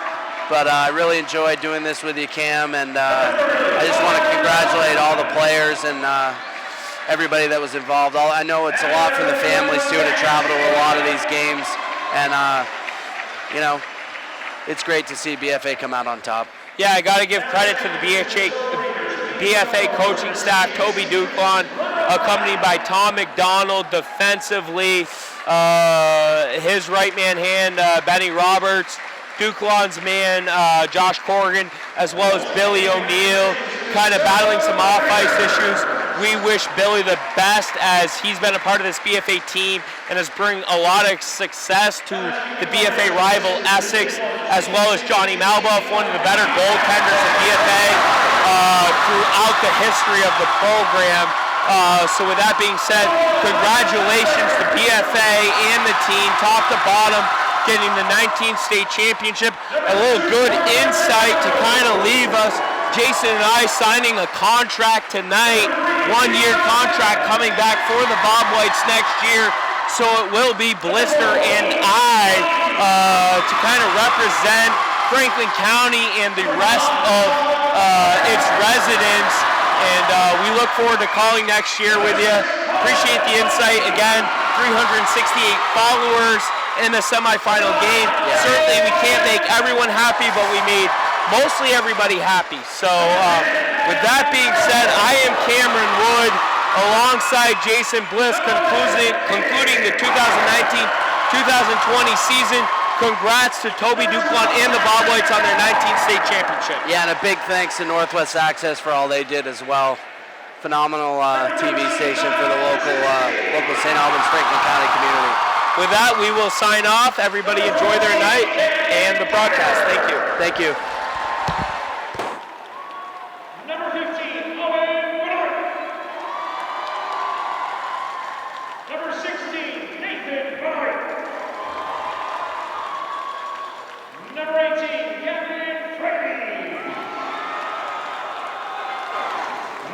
But I really enjoyed doing this with you, Cam, and I just want to congratulate all the players and everybody that was involved. I know it's a lot for the families too to travel to a lot of these games, and you know, it's great to see BFA come out on top. Yeah, I got to give credit to the BFA coaching staff, Toby Duclon, accompanied by Tom McDonald defensively, his right-man hand, Benny Roberts, Duclon's man, Josh Corrigan, as well as Billy O'Neill, kind of battling some off-ice issues. We wish Billy the best as he's been a part of this BFA team and has bring a lot of success to the BFA rival Essex, as well as Johnny Malbuff, one of the better goaltenders in BFA throughout the history of the program. So with that being said, congratulations to BFA and the team, top to bottom, getting the 19th state championship. A little good insight to kind of leave us. Jason and I signing a contract tonight, 1-year contract coming back for the Bob Whites next year. So it will be Blister and I to kind of represent Franklin County and the rest of its residents. And we look forward to calling next year with you. Appreciate the insight. Again, 368 followers in the semifinal game. Yeah. Certainly we can't make everyone happy, but we made mostly everybody happy. So with that being said, I am Cameron Wood alongside Jason Bliss concluding the 2019-2020 season. Congrats to Toby Duclon and the Bob Whites on their 19th state championship. Yeah, and a big thanks to Northwest Access for all they did as well. Phenomenal TV station for the local St. Albans, Franklin County community. With that, we will sign off. Everybody enjoy their night and the broadcast. Thank you. Thank you. Number 15, Owen Woodard. Number 16, Nathan Bowers. Number 18, Kevin Frady.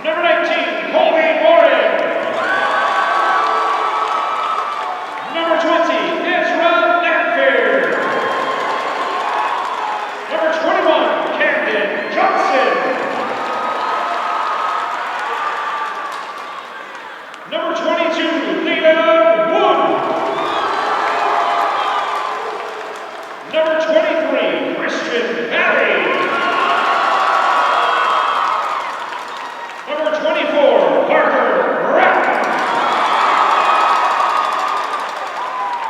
Number 19, Colby Warren. Number 20, Ezra Lanford. Number 21, Camden Johnson. Number 22, Lena Wood. Number 23, Christian Valley. Number 24, Parker Rapp.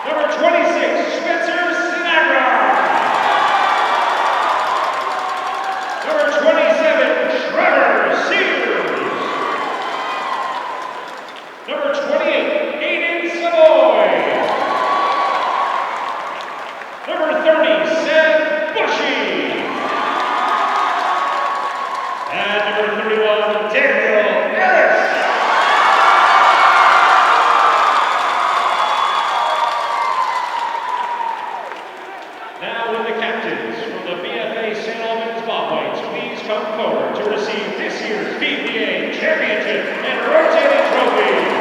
Number 26, Spencer Sinagra. Number 27, Trevor Sears. Number 28, Aiden Savoy. Number 30, Seth Bushy. And number 31, Daniel Ellis. Now will the captains from the BFA St. Albans Bob Whites please come forward to receive this year's BFA Championship and rotating trophy.